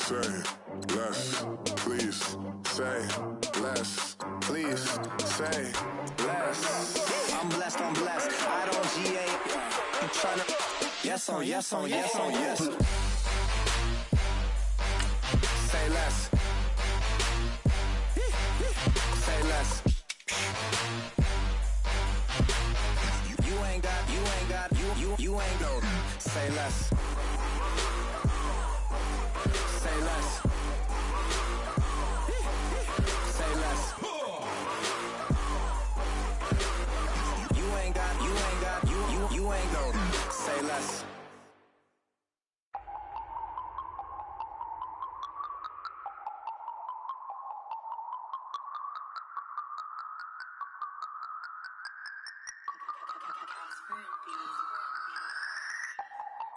Say less, please. Say less, please. Say less. I'm blessed, I'm blessed. I don't GA. I'm tryna. Yes on, yes on, yes on, yes. Say less. Say less. You ain't got, you ain't got. Say less. Say less. Say less. You ain't got, you ain't got. Say less.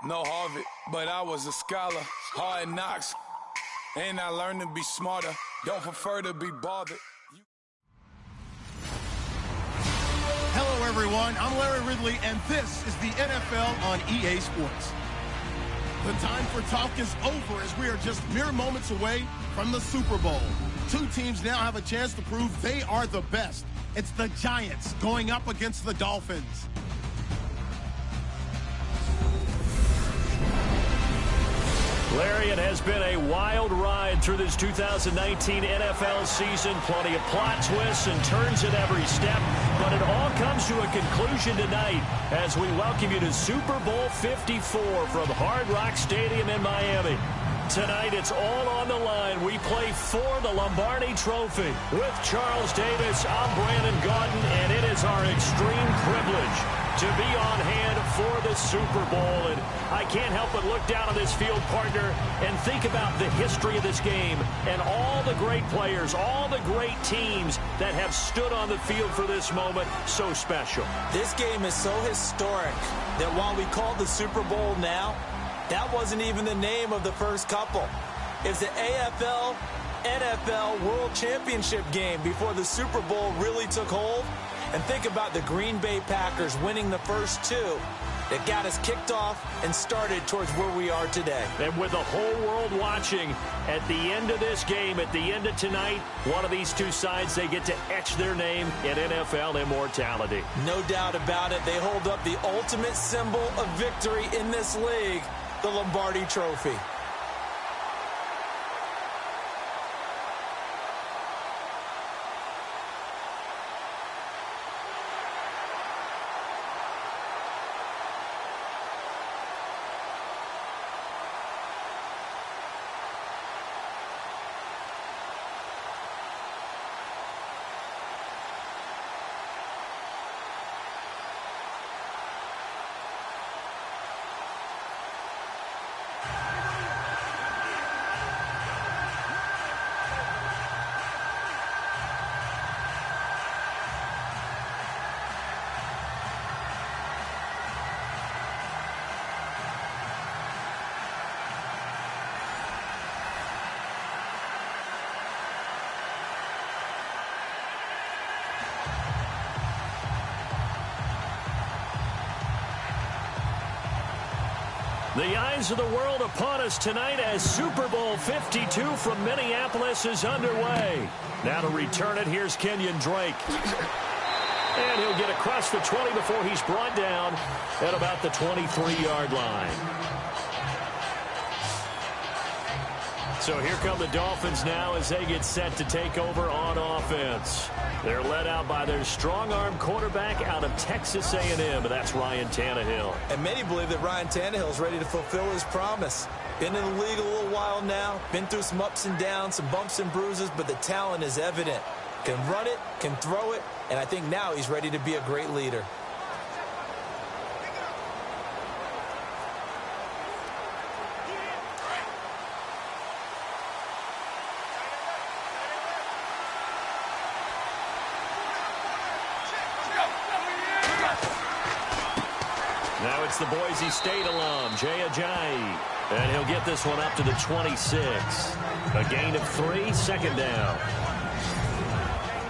No Harvard, but I was a scholar. Hard knocks, and I learned to be smarter. Don't prefer to be bothered. Hello, everyone. I'm Larry Ridley, and this is the NFL on EA Sports. The time for talk is over as we are just mere moments away from the Super Bowl. Two teams now have a chance to prove they are the best. It's the Giants going up against the Dolphins. Larry, it has been a wild ride through this 2019 NFL season. Plenty of plot twists and turns at every step. But it all comes to a conclusion tonight as we welcome you to Super Bowl 54 from Hard Rock Stadium in Miami. Tonight, it's all on the line. We play for the Lombardi Trophy. With Charles Davis, I'm Brandon Gaudin, and it is our extreme privilege to be on hand for the Super Bowl. And I can't help but look down on this field, partner, and think about the history of this game and all the great players, all the great teams that have stood on the field for this moment. So special. This game is so historic that while we call the Super Bowl now, that wasn't even the name of the first couple. It's the AFL, NFL World Championship game before the Super Bowl really took hold. And think about the Green Bay Packers winning the first two that got us kicked off and started towards where we are today. And with the whole world watching, at the end of this game, at the end of tonight, one of these two sides, they get to etch their name in NFL immortality. No doubt about it. They hold up the ultimate symbol of victory in this league, the Lombardi Trophy. The eyes of the world upon us tonight as Super Bowl 52 from Minneapolis is underway. Now to return it, here's Kenyon Drake. And he'll get across the 20 before he's brought down at about the 23-yard line. So here come the Dolphins now as they get set to take over on offense. They're led out by their strong-arm quarterback out of Texas A&M. That's Ryan Tannehill. And many believe that Ryan Tannehill is ready to fulfill his promise. Been in the league a little while now. Been through some ups and downs, some bumps and bruises, but the talent is evident. Can run it, can throw it, and I think now he's ready to be a great leader. Now it's the Boise State alum, Jay Ajayi. And he'll get this one up to the 26. A gain of 3, second down.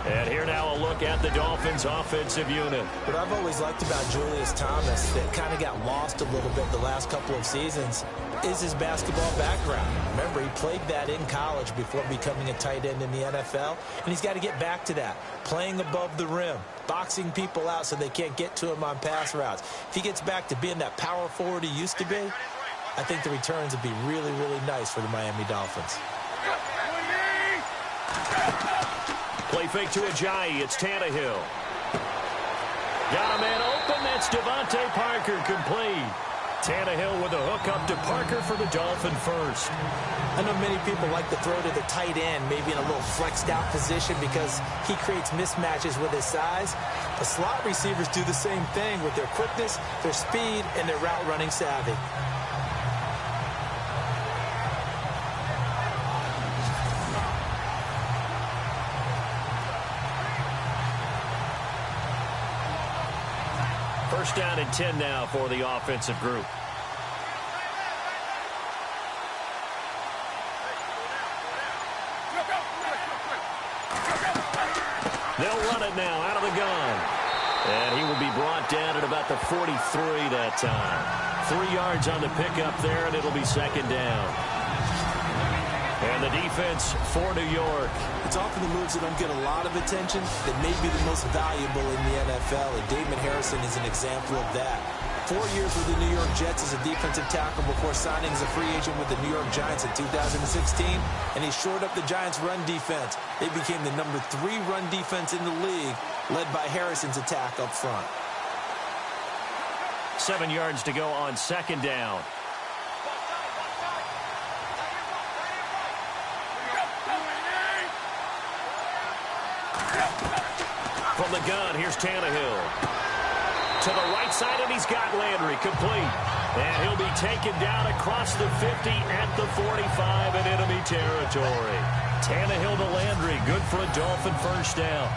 And here now a look at the Dolphins' offensive unit. What I've always liked about Julius Thomas that kind of got lost a little bit the last couple of seasons, is his basketball background. Remember, he played that in college before becoming a tight end in the NFL, and he's got to get back to that, playing above the rim, boxing people out so they can't get to him on pass routes. If he gets back to being that power forward he used to be, I think the returns would be really, really nice for the Miami Dolphins. Play fake to Ajayi. It's Tannehill. Got a man open. That's Devontae Parker, complete. Tannehill with a hook up to Parker for the Dolphin first. I know many people like to throw to the tight end, maybe in a little flexed out position because he creates mismatches with his size. The slot receivers do the same thing with their quickness, their speed, and their route running savvy. First down and 10 now for the offensive group. They'll run it now out of the gun. And he will be brought down at about the 43 that time. 3 yards on the pickup there, and it'll be second down. And the defense for New York. It's often the moves that don't get a lot of attention that may be the most valuable in the NFL, and Damon Harrison is an example of that. 4 years with the New York Jets as a defensive tackle before signing as a free agent with the New York Giants in 2016, and he shored up the Giants' run defense. They became the number 3 run defense in the league, led by Harrison's attack up front. 7 yards to go on second down. From the gun, here's Tannehill. To the right side, and he's got Landry complete. And he'll be taken down across the 50 at the 45 in enemy territory. Tannehill to Landry, good for a Dolphin first down.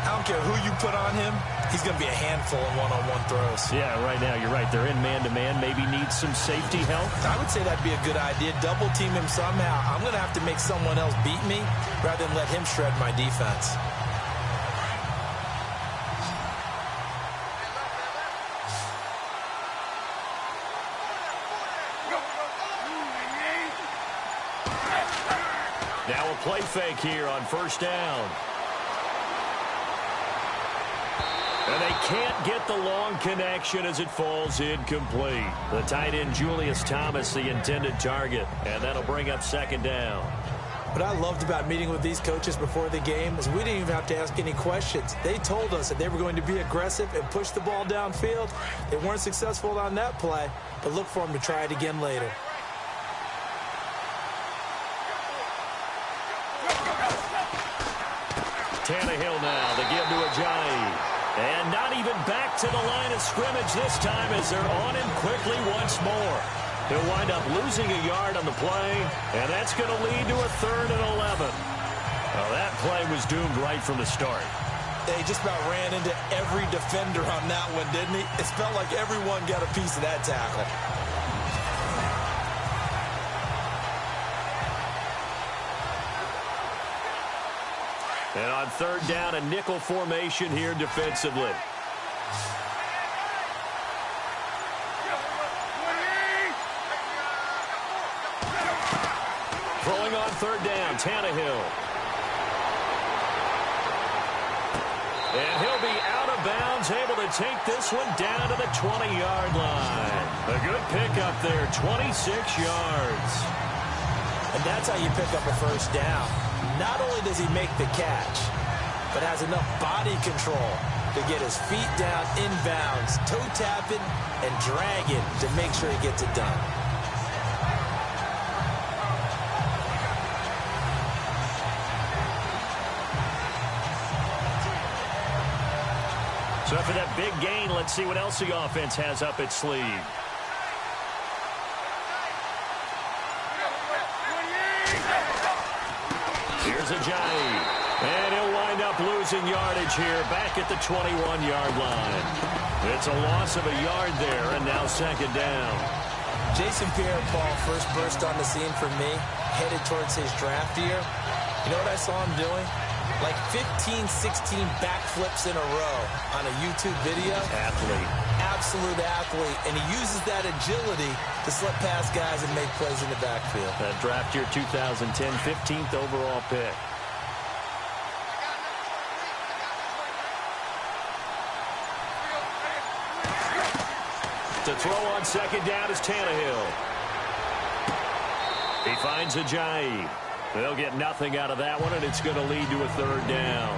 I don't care who you put on him, he's going to be a handful in one-on-one throws. Yeah, right now, you're right. They're in man-to-man, maybe need some safety help. I would say that'd be a good idea. Double team him somehow. I'm going to have to make someone else beat me rather than let him shred my defense. Now a play fake here on first down. And they can't get the long connection as it falls incomplete. The tight end Julius Thomas, the intended target. And that'll bring up second down. What I loved about meeting with these coaches before the game is we didn't even have to ask any questions. They told us that they were going to be aggressive and push the ball downfield. They weren't successful on that play, but look for them to try it again later. Tannehill now, the give to Ajayi. And not even back to the line of scrimmage this time as they're on him quickly once more. He'll wind up losing a yard on the play, and that's going to lead to a 3rd and 11. Well, that play was doomed right from the start. They just about ran into every defender on that one, didn't he? It felt like everyone got a piece of that tackle. And on third down, a nickel formation here defensively. Throwing on third down, Tannehill. And he'll be out of bounds, able to take this one down to the 20-yard line. A good pickup there, 26 yards. And that's how you pick up a first down. Not only does he make the catch, but has enough body control to get his feet down inbounds, toe tapping and dragging to make sure he gets it done. So for that big gain, let's see what else the offense has up its sleeve. Here's Ajayi. And he'll wind up losing yardage here back at the 21-yard line. It's a loss of a yard there, and now second down. Jason Pierre-Paul first burst on the scene for me, headed towards his draft year. You know what I saw him doing? Like 15, 16 backflips in a row on a YouTube video. Athlete. absolute athlete, and he uses that agility to slip past guys and make plays in the backfield. That draft year 2010, 15th overall pick. To throw on second down is Tannehill. He finds Ajayi. They'll get nothing out of that one, and it's going to lead to a third down.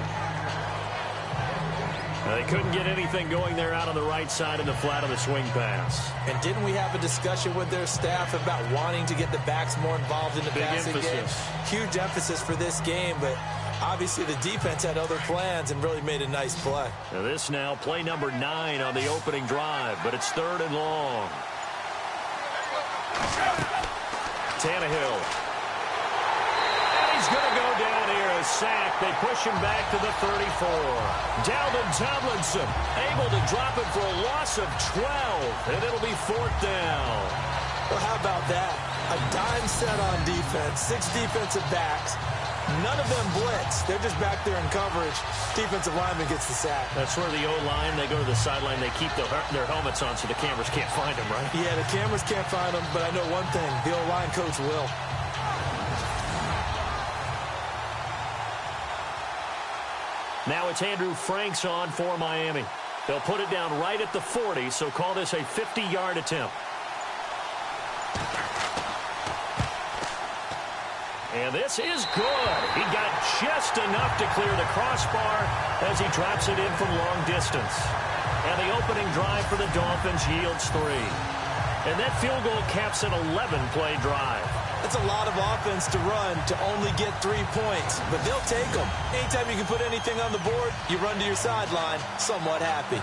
They couldn't get anything going there out on the right side in the flat of the swing pass. And didn't we have a discussion with their staff about wanting to get the backs more involved in the passing game? Huge emphasis for this game, but obviously the defense had other plans and really made a nice play. Now this now play number 9 on the opening drive, but it's third and long. Tannehill. And he's going to go down here, a sack. They push him back to the 34. Dalvin Tomlinson able to drop it for a loss of 12, and it'll be fourth down. Well, how about that? A dime set on defense, 6 defensive backs. None of them blitz. They're just back there in coverage. Defensive lineman gets the sack. That's where the O-line, they go to the sideline, they keep their helmets on so the cameras can't find them, right? Yeah, the cameras can't find them, but I know one thing. The O-line coach will. Now it's Andrew Franks on for Miami. They'll put it down right at the 40, so call this a 50-yard attempt. And this is good. He got just enough to clear the crossbar as he drops it in from long distance. And the opening drive for the Dolphins yields 3. And that field goal caps an 11-play drive. That's a lot of offense to run to only get 3 points, but they'll take them. Anytime you can put anything on the board, you run to your sideline somewhat happy.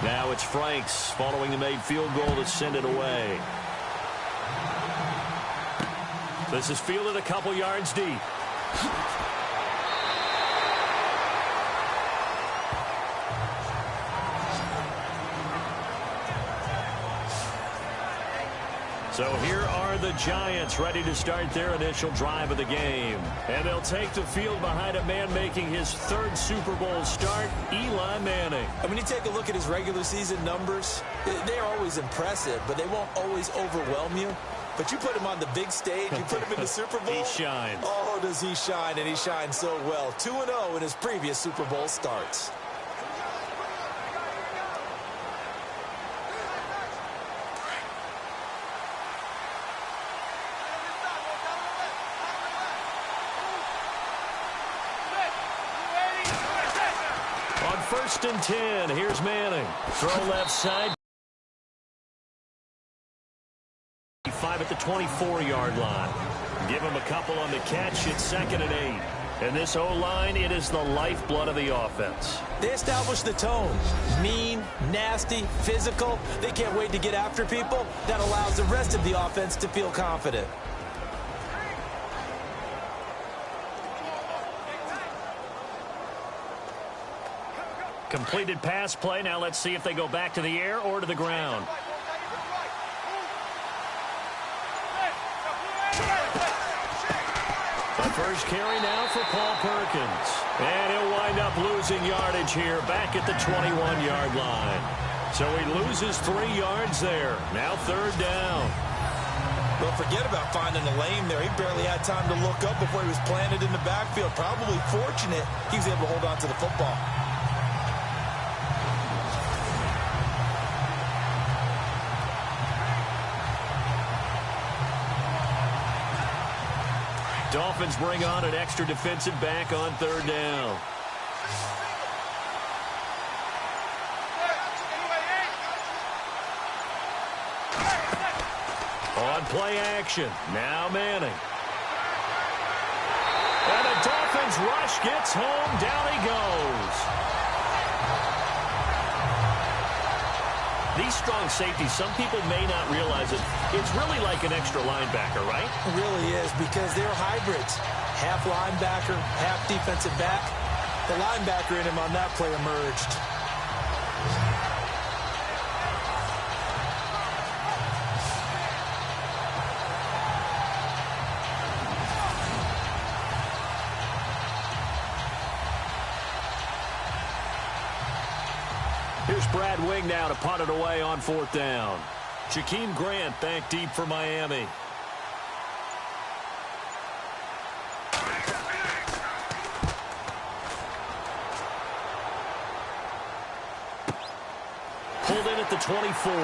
Now it's Franks following the made field goal to send it away. This is fielded a couple yards deep. So here are the Giants ready to start their initial drive of the game. And they'll take the field behind a man making his 3rd Super Bowl start, Eli Manning. And when you take a look at his regular season numbers, they're always impressive, but they won't always overwhelm you. But you put him on the big stage, you put him in the Super Bowl. He shines. Oh, does he shine, and he shines so well. 2-0 in his previous Super Bowl starts. On 1st and 10, here's Manning. Throw left side. 5 at the 24-yard line. Give him a couple on the catch. It's 2nd and 8. And this O-line, it is the lifeblood of the offense. They establish the tone. Mean, nasty, physical. They can't wait to get after people. That allows the rest of the offense to feel confident. Completed pass play. Now let's see if they go back to the air or to the ground. The first carry now for Paul Perkins. And he'll wind up losing yardage here back at the 21-yard line. So he loses 3 yards there. Now 3rd down. Don't forget about finding a lane there. He barely had time to look up before he was planted in the backfield. Probably fortunate he was able to hold on to the football. Dolphins bring on an extra defensive back on 3rd down. On play action. Now Manning. And the Dolphins rush gets home. Down he goes. These strong safeties, some people may not realize it. It's really like an extra linebacker, right? It really is, because they're hybrids. Half linebacker, half defensive back. The linebacker in him on that play emerged. Here's Brad Wing now to punt it away on 4th down. Jakeem Grant back deep for Miami. Pulled in at the 24. A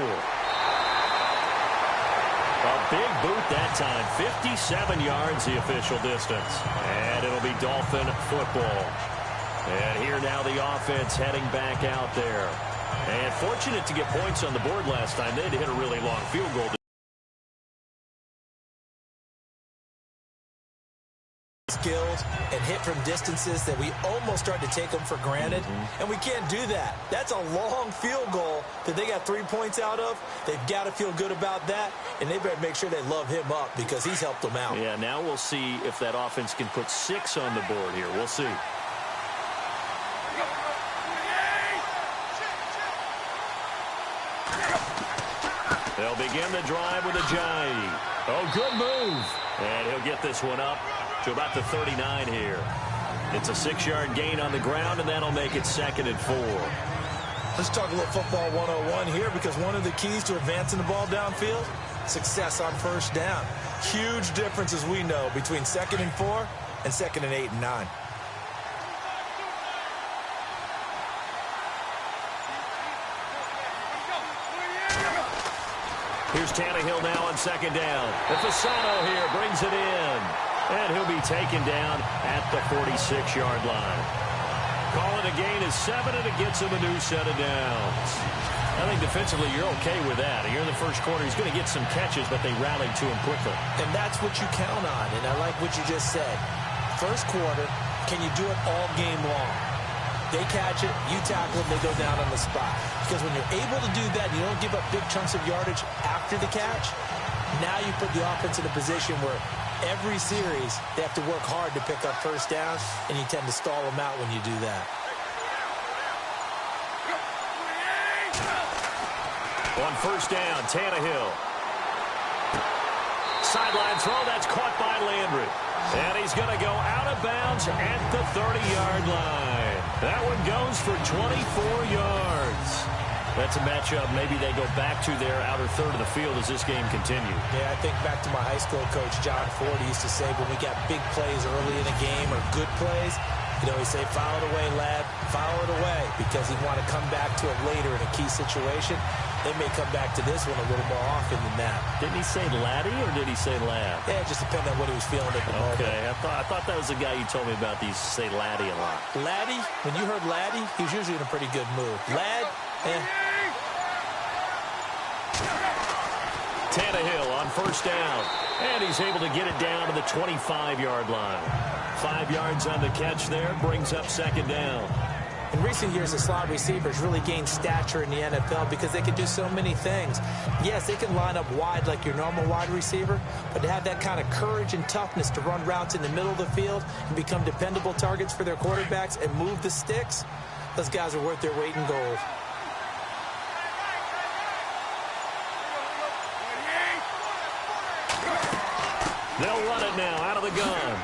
big boot that time. 57 yards the official distance. And it'll be Dolphin football. And here now the offense heading back out there. And fortunate to get points on the board last time. They had to hit a really long field goal. Skills and hit from distances that we almost start to take them for granted. And we can't do that. That's a long field goal that they got 3 points out of. They've got to feel good about that. And they better make sure they love him up because he's helped them out. Yeah, now we'll see if that offense can put 6 on the board here. We'll see. They'll begin the drive with a Jai. Oh, good move. And he'll get this one up to about the 39 here. It's a 6-yard gain on the ground, and that'll make it 2nd and 4. Let's talk a little football 101 here because one of the keys to advancing the ball downfield, success on 1st down. Huge difference, as we know, between 2nd and 4 and 2nd and 8 and 9. Here's Tannehill now on 2nd down. And Fasano here brings it in. And he'll be taken down at the 46-yard line. Calling a gain is 7, and it gets him a new set of downs. I think defensively you're okay with that. Here in the first quarter, he's going to get some catches, but they rallied to him quickly. And that's what you count on, and I like what you just said. First quarter, can you do it all game long? They catch it, you tackle it, they go down on the spot. Because when you're able to do that, you don't give up big chunks of yardage after the catch, now you put the offense in a position where every series they have to work hard to pick up 1st down, and you tend to stall them out when you do that. On 1st down, Tannehill. Sideline throw, that's caught by Landry. And he's going to go out of bounds at the 30-yard line. That one goes for 24 yards. That's a matchup maybe they go back to their outer third of the field as this game continues. Yeah, I think back to my high school coach, John Ford, he used to say when we got big plays early in a game or good plays, he'd always say, foul it away, lad, foul it away, because he'd want to come back to it later in a key situation. They may come back to this one a little more often than that. Didn't he say laddie or did he say lad? Yeah, it just depended on what he was feeling at the moment. Okay, I thought that was the guy you told me about. These say laddie a lot. Laddie, when you heard laddie, he was usually in a pretty good mood. Lad, Tannehill on 1st down. And he's able to get it down to the 25-yard line. 5 yards on the catch there, brings up 2nd down. In recent years, the slot receivers really gained stature in the NFL because they can do so many things. Yes, they can line up wide like your normal wide receiver, but to have that kind of courage and toughness to run routes in the middle of the field and become dependable targets for their quarterbacks and move the sticks, those guys are worth their weight in gold. They'll run it now out of the gun.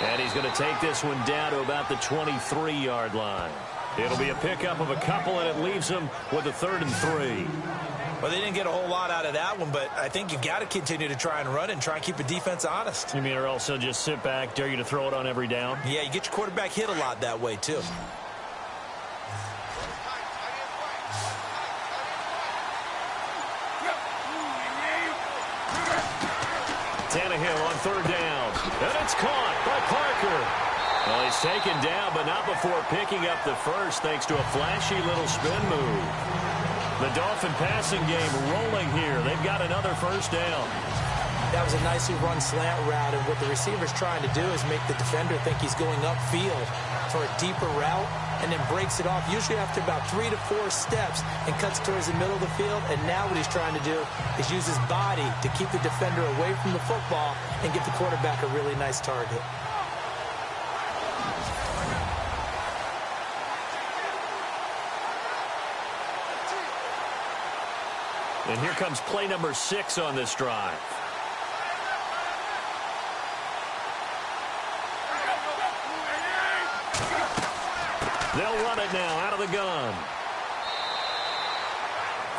And he's going to take this one down to about the 23-yard line. It'll be a pickup of a couple, and it leaves them with a 3rd and 3. Well, they didn't get a whole lot out of that one, but I think you've got to continue to try and run and try and keep the defense honest. You mean or also just sit back, dare you to throw it on every down? Yeah, you get your quarterback hit a lot that way, too. Tannehill on 3rd down. And it's caught by Parker. Well, he's taken down, but not before picking up the first thanks to a flashy little spin move. The Dolphin passing game rolling here. They've got another 1st down. That was a nicely run slant route, and what the receiver's trying to do is make the defender think he's going upfield for a deeper route and then breaks it off, usually after about 3 to 4 steps, and cuts towards the middle of the field. And now what he's trying to do is use his body to keep the defender away from the football and give the quarterback a really nice target. And here comes play number 6 on this drive. They'll run it now out of the gun.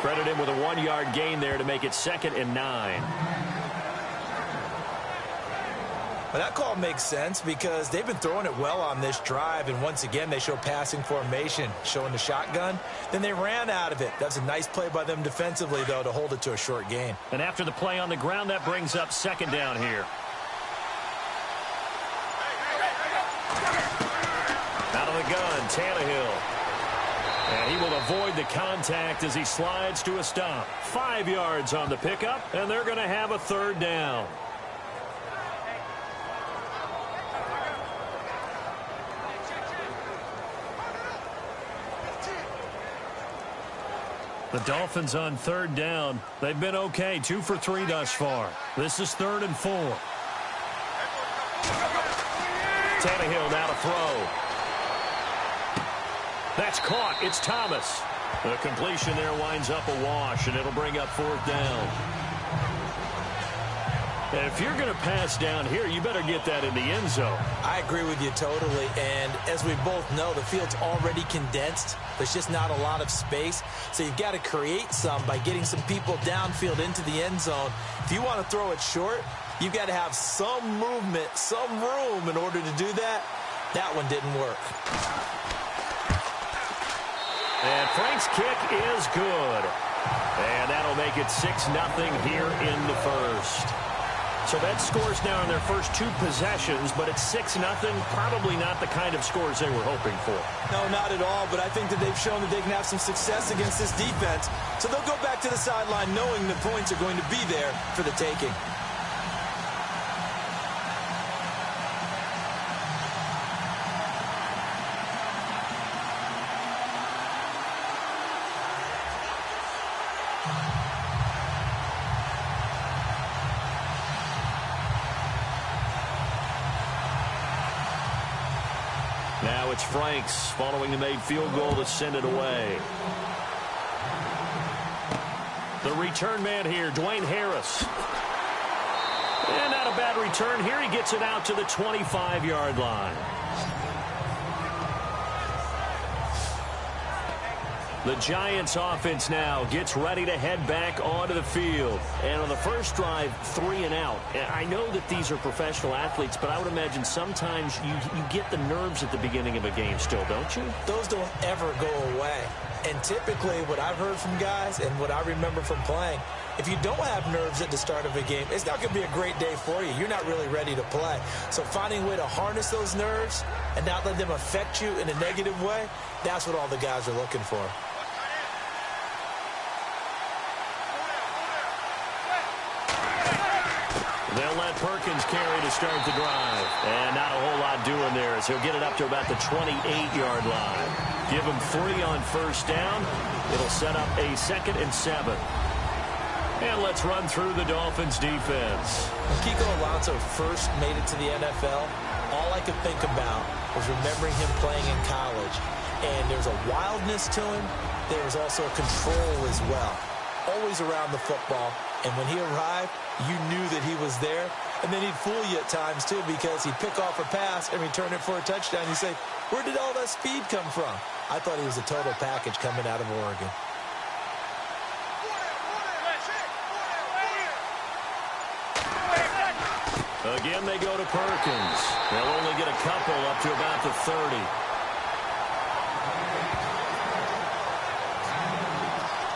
Credit him with a 1-yard gain there to make it 2nd and 9. Well, that call makes sense because they've been throwing it well on this drive, and once again they show passing formation, showing the shotgun. Then they ran out of it. That's a nice play by them defensively, though, to hold it to a short gain. And after the play on the ground, that brings up 2nd down here. Out of the gun, Tannehill. And he will avoid the contact as he slides to a stop. 5 yards on the pickup, and they're going to have a 3rd down. The Dolphins on 3rd down. They've been okay, 2 for 3 thus far. This is 3rd and 4. Tannehill now to throw. That's caught. It's Thomas. The completion there winds up a wash, and it'll bring up 4th down. And if you're going to pass down here, you better get that in the end zone. I agree with you totally, and as we both know, the field's already condensed. There's just not a lot of space, so you've got to create some by getting some people downfield into the end zone. If you want to throw it short, you've got to have some movement, some room in order to do that. That one didn't work. And Frank's kick is good. And that'll make it 6-0 here in the first. So that scores now in their first 2 possessions, but it's 6-0. Probably not the kind of scores they were hoping for. No, not at all, but I think that they've shown that they can have some success against this defense. So they'll go back to the sideline knowing the points are going to be there for the taking. Now it's Franks following the made field goal to send it away. The return man here, Dwayne Harris. And not a bad return here. He gets it out to the 25-yard line. The Giants offense now gets ready to head back onto the field. And on the first drive, 3 and out. I know that these are professional athletes, but I would imagine sometimes you get the nerves at the beginning of a game still, don't you? Those don't ever go away. And typically what I've heard from guys and what I remember from playing, if you don't have nerves at the start of a game, it's not going to be a great day for you. You're not really ready to play. So finding a way to harness those nerves and not let them affect you in a negative way, that's what all the guys are looking for. They'll let Perkins carry to start the drive. And not a whole lot doing there as he'll get it up to about the 28-yard line. Give him 3 on first down. It'll set up a 2nd and 7. And let's run through the Dolphins defense. When Kiko Alonso first made it to the NFL, all I could think about was remembering him playing in college. And there's a wildness to him. There's also a control as well. Always around the football. And when he arrived, you knew that he was there. And then he'd fool you at times, too, because he'd pick off a pass and return it for a touchdown. You say, where did all that speed come from? I thought he was a total package coming out of Oregon. Again, they go to Perkins. They'll only get a couple up to about the 30.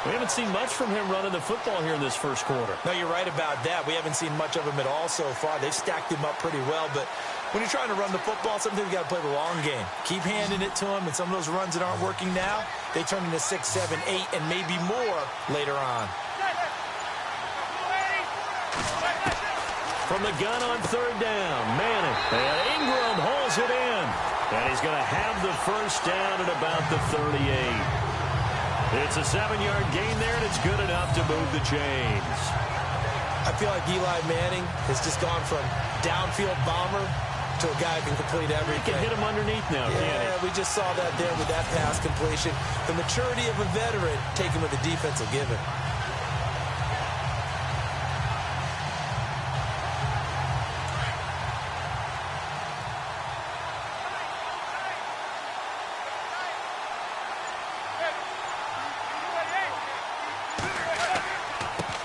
We haven't seen much from him running the football here in this first quarter. No, you're right about that. We haven't seen much of him at all so far. They've stacked him up pretty well, but when you're trying to run the football, sometimes you got to play the long game. Keep handing it to him, and some of those runs that aren't working now, they turn into 6, 7, 8, and maybe more later on. From the gun on third down, Manning. And Ingram hauls it in. And he's going to have the first down at about the 38. It's a 7-yard gain there, and it's good enough to move the chains. I feel like Eli Manning has just gone from downfield bomber to a guy who can complete everything. He can hit him underneath now, can't he? Yeah, we just saw that there with that pass completion. The maturity of a veteran taken with the defense will give it.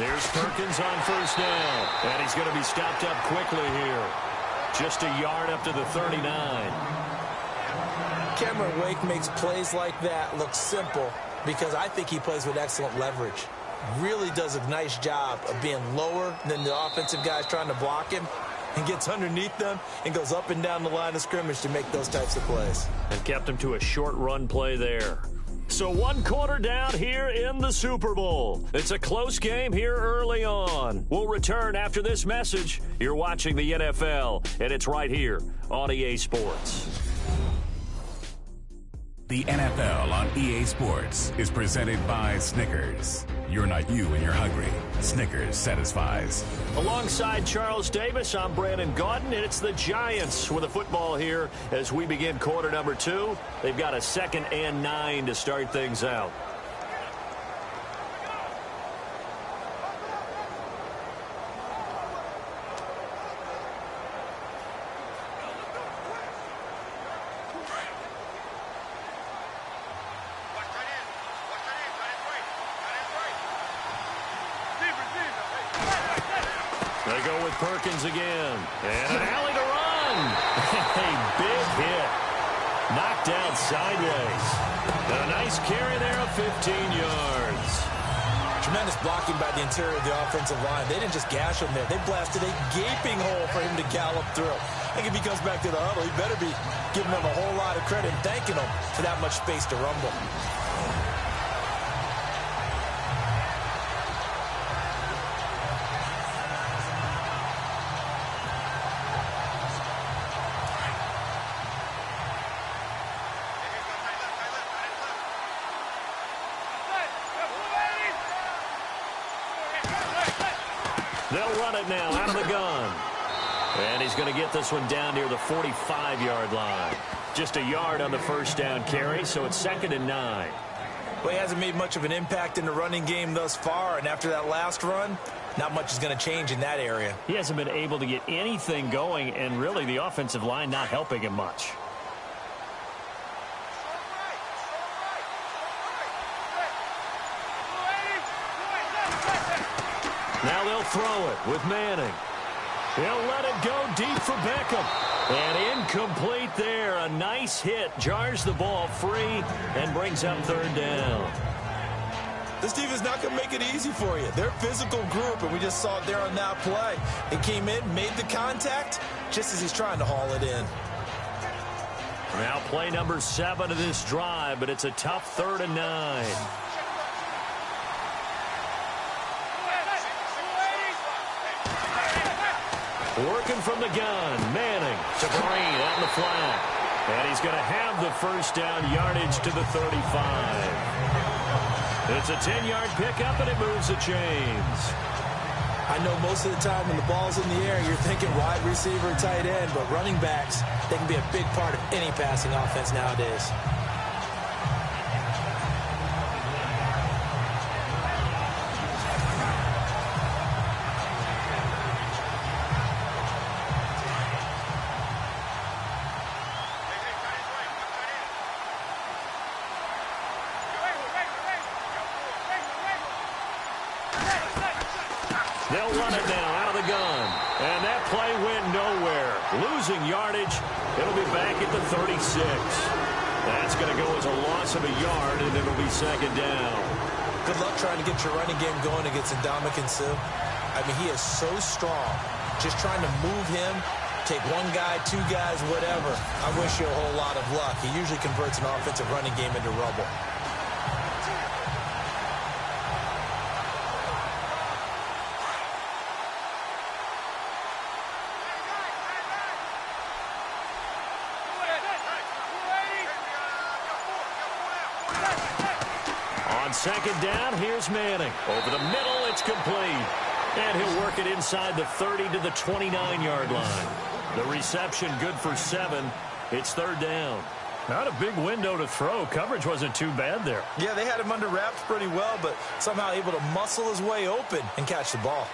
There's Perkins on first down. And he's going to be stopped up quickly here. Just a yard up to the 39. Cameron Wake makes plays like that look simple because I think he plays with excellent leverage. Really does a nice job of being lower than the offensive guys trying to block him and gets underneath them and goes up and down the line of scrimmage to make those types of plays. And kept him to a short run play there. So 1 quarter down here in the Super Bowl. It's a close game here early on. We'll return after this message. You're watching the NFL, and it's right here on EA Sports. The NFL on EA Sports is presented by Snickers. You're not you when you're hungry. Snickers satisfies. Alongside Charles Davis, I'm Brandon Gaudin, and it's the Giants with the football here as we begin quarter number 2. They've got a 2nd and 9 to start things out. They go with Perkins again. And an alley to run. A big hit. Knocked out sideways. And a nice carry there of 15 yards. Tremendous blocking by the interior of the offensive line. They didn't just gash him there. They blasted a gaping hole for him to gallop through. I think if he comes back to the huddle, he better be giving them a whole lot of credit and thanking them for that much space to rumble. They'll run it now out of the gun. And he's going to get this one down near the 45-yard line. Just a yard on the first down carry, so it's 2nd and 9. Well, he hasn't made much of an impact in the running game thus far, and after that last run, not much is going to change in that area. He hasn't been able to get anything going, and really the offensive line not helping him much. Now they'll throw it with Manning. He'll let it go deep for Beckham. And incomplete there. A nice hit. Jars the ball free and brings up 3rd down. This team is not going to make it easy for you. They're a physical group, and we just saw it there on that play. It came in, made the contact, just as he's trying to haul it in. Now play number 7 of this drive, but it's a tough 3rd and 9. Working from the gun, Manning to Green on the flat. And he's going to have the first down yardage to the 35. It's a 10-yard pickup, and it moves the chains. I know most of the time when the ball's in the air, you're thinking wide receiver, tight end, but running backs, they can be a big part of any passing offense nowadays. They'll run it now out of the gun. And that play went nowhere. Losing yardage. It'll be back at the 36. That's going to go as a loss of a yard, and it'll be 2nd down. Good luck trying to get your running game going against Ndamukong Suh. I mean, he is so strong. Just trying to move him, take one guy, 2 guys, whatever. I wish you a whole lot of luck. He usually converts an offensive running game into rubble. On 2nd down, here's Manning. Over the middle, it's complete. And he'll work it inside the 30 to the 29-yard line. The reception good for 7. It's 3rd down. Not a big window to throw. Coverage wasn't too bad there. Yeah, they had him under wraps pretty well, but somehow able to muscle his way open and catch the ball.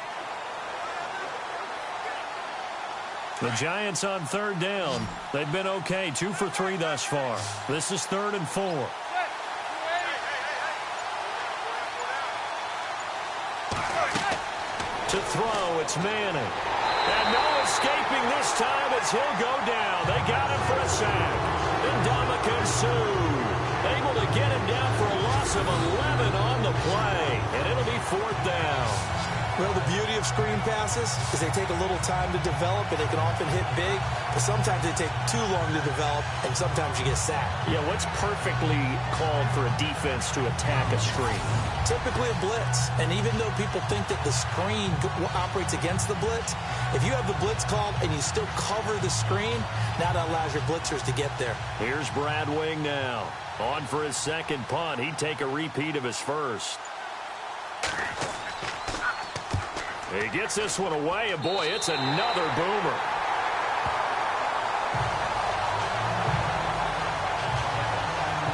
The Giants on 3rd down. They've been okay, 2 for 3 thus far. This is 3rd and 4. To throw, it's Manning. And no escaping this time as he'll go down. They got him for a sack. Ndamukong Suh able to get him down for a loss of 11 on the play. And it'll be 4th down. Well, the beauty of screen passes is they take a little time to develop, and they can often hit big, but sometimes they take too long to develop, and sometimes you get sacked. Yeah, what's perfectly called for a defense to attack a screen? Typically a blitz, and even though people think that the screen operates against the blitz, if you have the blitz called and you still cover the screen, now that allows your blitzers to get there. Here's Brad Wing now. On for his second punt. He'd take a repeat of his first. He gets this one away, and boy, it's another boomer.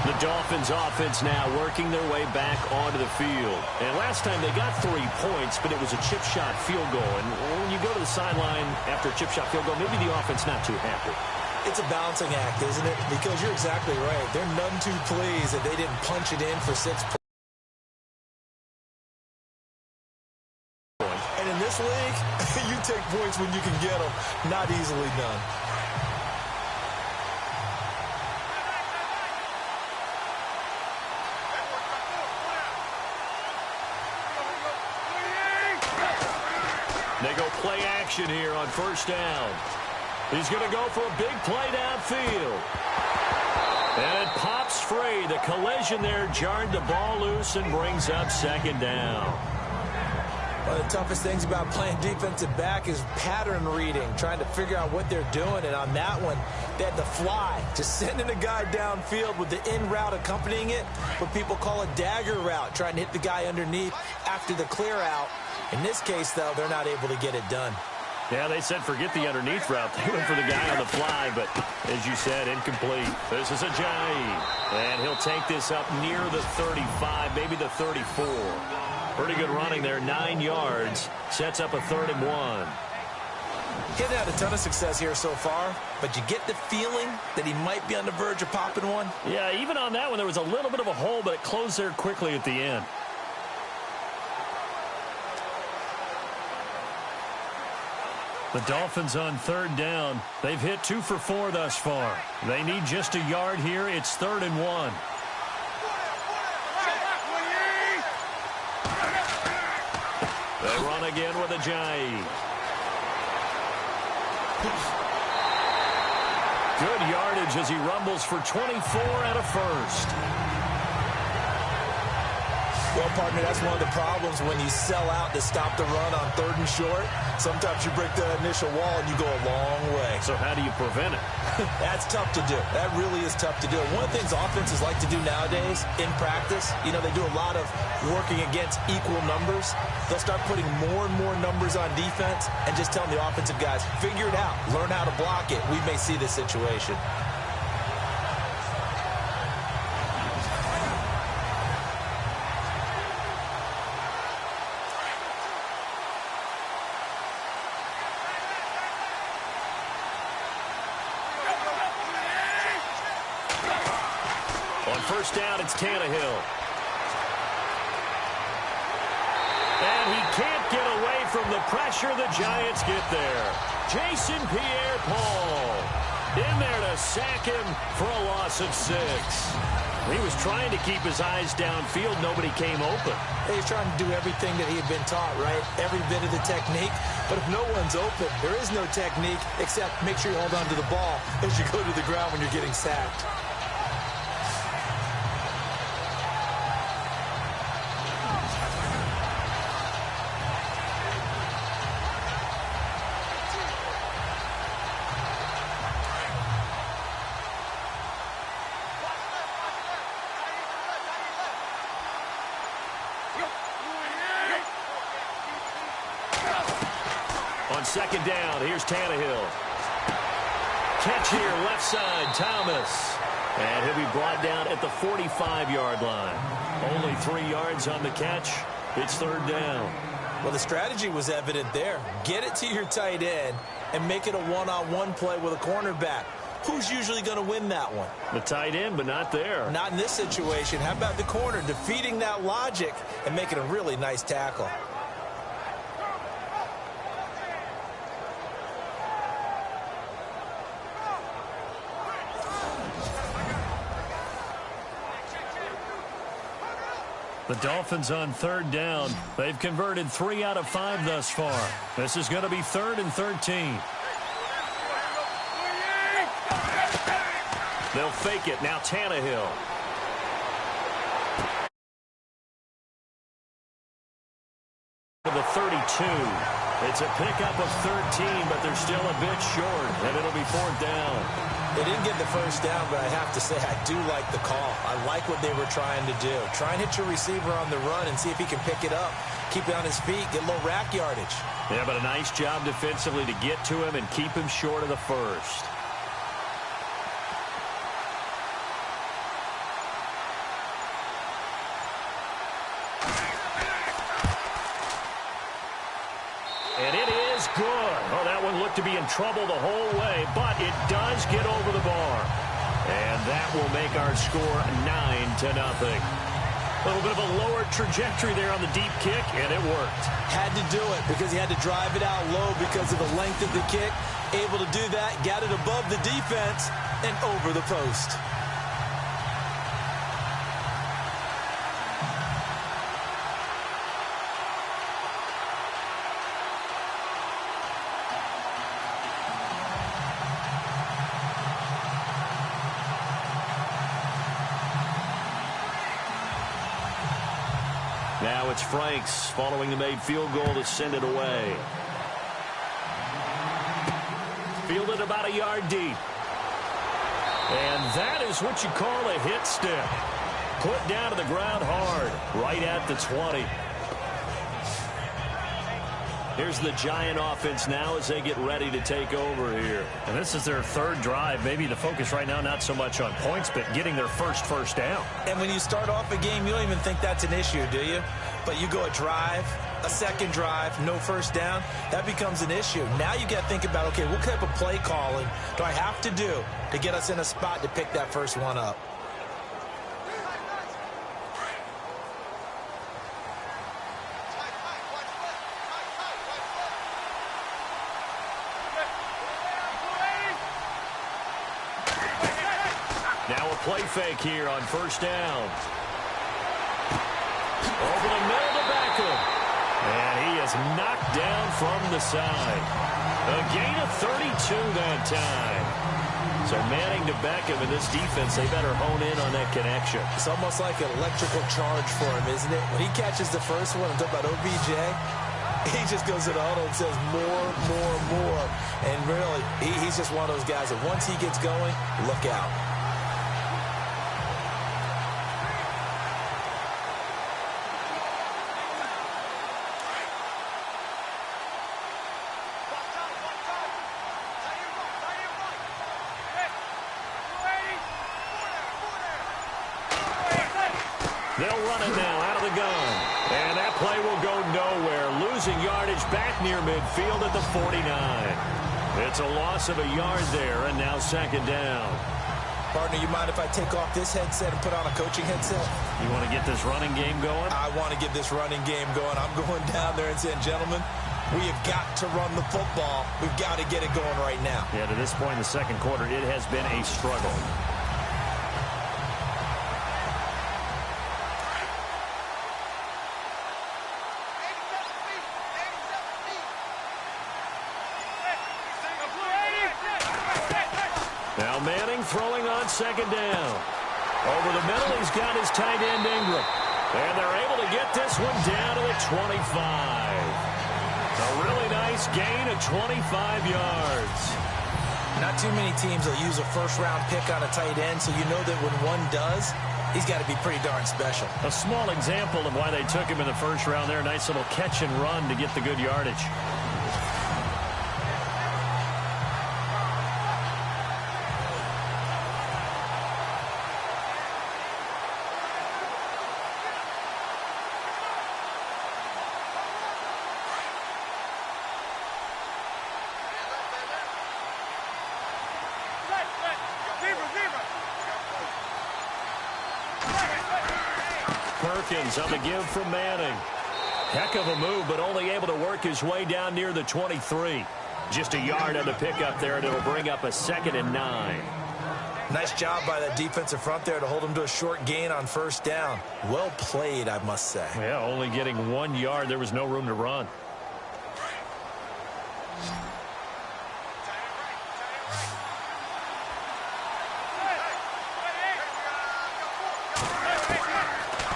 The Dolphins offense now working their way back onto the field. And last time they got 3 points, but it was a chip shot field goal. And when you go to the sideline after a chip shot field goal, maybe the offense not too happy. It's a balancing act, isn't it? Because you're exactly right. They're none too pleased that they didn't punch it in for 6 points. And in this league, you take points when you can get them. Not easily done. They go play action here on 1st down. He's going to go for a big play downfield. And it pops free. The collision there jarred the ball loose and brings up 2nd down. One of the toughest things about playing defensive back is pattern reading, trying to figure out what they're doing. And on that one, they had to fly, just sending a guy downfield with the in route accompanying it, what people call a dagger route, trying to hit the guy underneath after the clear out. In this case, though, they're not able to get it done. Yeah, they said forget the underneath route. They went for the guy on the fly, but as you said, incomplete. This is Ajayi, and he'll take this up near the 35, maybe the 34. Pretty good running there, 9 yards. Sets up a 3rd and 1. He hasn't had a ton of success here so far, but you get the feeling that he might be on the verge of popping one. Yeah, even on that one, there was a little bit of a hole, but it closed there quickly at the end. The Dolphins on 3rd down. They've hit 2 for 4 thus far. They need just a yard here. It's 3rd and 1. They run again with Ajayi. Good yardage as he rumbles for 24 and a first. Well, partner, that's one of the problems when you sell out to stop the run on 3rd and short. Sometimes you break that initial wall and you go a long way. So how do you prevent it? That's tough to do. That really is tough to do. One of the things offenses like to do nowadays in practice, you know, they do a lot of working against equal numbers. They'll start putting more and more numbers on defense and just telling the offensive guys, figure it out. Learn how to block it. We may see this situation. On 1st down, it's Tannehill. And he can't get away from the pressure. The Giants get there. Jason Pierre-Paul in there to sack him for a loss of 6. He was trying to keep his eyes downfield. Nobody came open. He's trying to do everything that he had been taught, right? Every bit of the technique. But if no one's open, there is no technique except make sure you hold on to the ball as you go to the ground when you're getting sacked. On 2nd down, here's Tannehill. Catch here, left side, Thomas. And he'll be brought down at the 45-yard line. Only 3 yards on the catch. It's 3rd down. Well, the strategy was evident there. Get it to your tight end and make it a one-on-one play with a cornerback. Who's usually going to win that one? The tight end, but not there. Not in this situation. How about the corner defeating that logic and making a really nice tackle? The Dolphins on third down. They've converted 3 out of 5 thus far. This is going to be 3rd and 13. They'll fake it. Now Tannehill. To the 32. It's a pickup of 13, but they're still a bit short, and it'll be 4th down. They didn't get the first down, but I have to say I do like the call. I like what they were trying to do. Try and hit your receiver on the run and see if he can pick it up. Keep it on his feet, get a little rack yardage. Yeah, but a nice job defensively to get to him and keep him short of the first. And it is good. Oh, that one looked to be in trouble the whole way, but it does get over the bar. And that will make our score 9-0. A little bit of a lower trajectory there on the deep kick, and it worked. Had to do it because he had to drive it out low because of the length of the kick. Able to do that, got it above the defense and over the post. Now it's Franks following the made field goal to send it away. Fielded about a yard deep. And that is what you call a hit stick. Put down to the ground hard, right at the 20. Here's the Giant offense now as they get ready to take over here. And this is their 3rd drive. Maybe the focus right now not so much on points, but getting their first down. And when you start off a game, you don't even think that's an issue, do you? But you go a drive, a second drive, no first down, that becomes an issue. Now you got to think about, okay, what type of play calling do I have to do to get us in a spot to pick that first one up? Now a play fake here on first down. Over the middle to Beckham. And he is knocked down from the side. A gain of 32 that time. So Manning to Beckham in this defense, they better hone in on that connection. It's almost like an electrical charge for him, isn't it? When he catches the first one, I'm talking about OBJ, he just goes to the huddle and says more, more, more. And really, he's just one of those guys that once he gets going, look out. They'll run it now out of the gun. And that play will go nowhere. Losing yardage back near midfield at the 49. It's a loss of a yard there, and now 2nd down. Partner, you mind if I take off this headset and put on a coaching headset? You want to get this running game going? I want to get this running game going. I'm going down there and saying, gentlemen, we have got to run the football. We've got to get it going right now. Yeah, to this point in the second quarter, it has been a struggle. Now Manning throwing on 2nd down. Over the middle, he's got his tight end Ingram. And they're able to get this one down to the 25. A really nice gain of 25 yards. Not too many teams will use a first-round pick on a tight end, so you know that when one does, he's got to be pretty darn special. A small example of why they took him in the first round there. Nice little catch and run to get the good yardage. Perkins on the give from Manning. Heck of a move, but only able to work his way down near the 23. Just a yard on the pickup there, and it'll bring up a 2nd and 9. Nice job by that defensive front there to hold him to a short gain on first down. Well played, I must say. Yeah, only getting 1 yard. There was no room to run.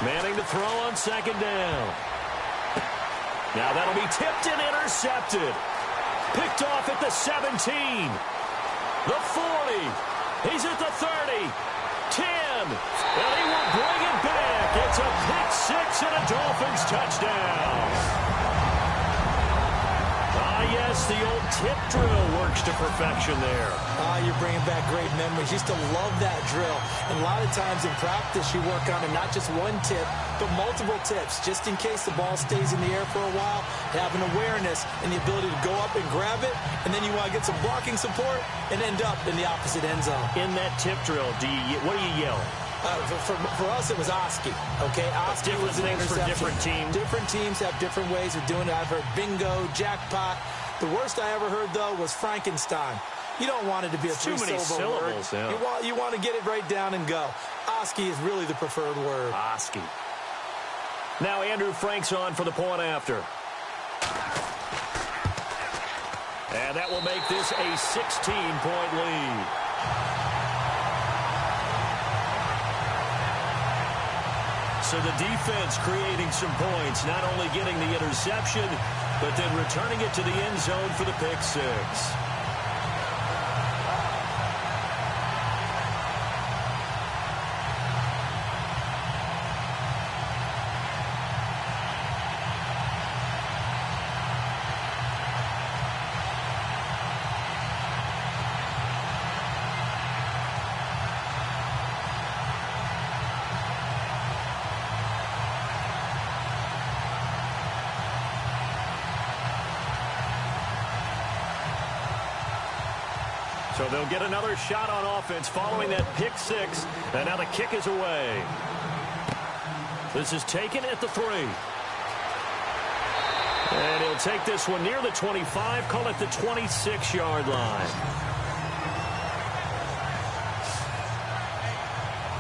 Manning to throw on second down. Now that'll be tipped and intercepted. Picked off at the 17. The 40. He's at the 30. 10. And he will bring it back. It's a pick six and a Dolphins touchdown. Yes, the old tip drill works to perfection there. You're bringing back great memories. Used to love that drill. And a lot of times in practice, you work on it, not just one tip, but multiple tips, just in case the ball stays in the air for a while. Have an awareness and the ability to go up and grab it, and then you want to get some blocking support and end up in the opposite end zone. In that tip drill, what do you yell? For us, it was Oski. Okay, Oski was an interception. For different teams. Different teams have different ways of doing it. I've heard bingo, jackpot. The worst I ever heard, though, was Frankenstein. You don't want it to be a three-syllable word. Yeah. You want to get it right down and go. Oski is really the preferred word. Oski. Now Andrew Frank's on for the point after. And that will make this a 16-point lead. So the defense creating some points, not only getting the interception, but then returning it to the end zone for the pick six. So they'll get another shot on offense following that pick six. And now the kick is away. This is taken at the 3. And he'll take this one near the 25, call it the 26-yard line.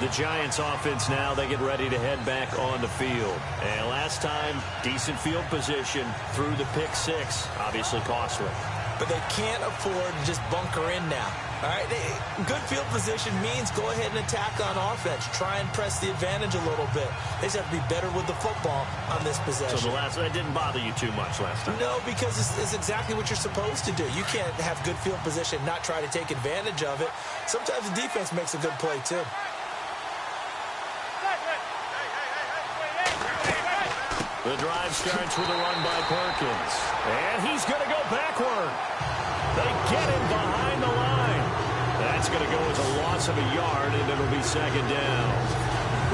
The Giants offense now, they get ready to head back on the field. And last time, decent field position through the pick six, obviously costly. But they can't afford to just bunker in now. All right, good field position means go ahead and attack on offense. Try and press the advantage a little bit. They just have to be better with the football on this possession. So that didn't bother you too much last time? No, because it's exactly what you're supposed to do. You can't have good field position, not try to take advantage of it. Sometimes the defense makes a good play, too. The drive starts with a run by Perkins. And he's going to go backward. They get him behind the line. That's going to go as a loss of a yard, and it'll be second down.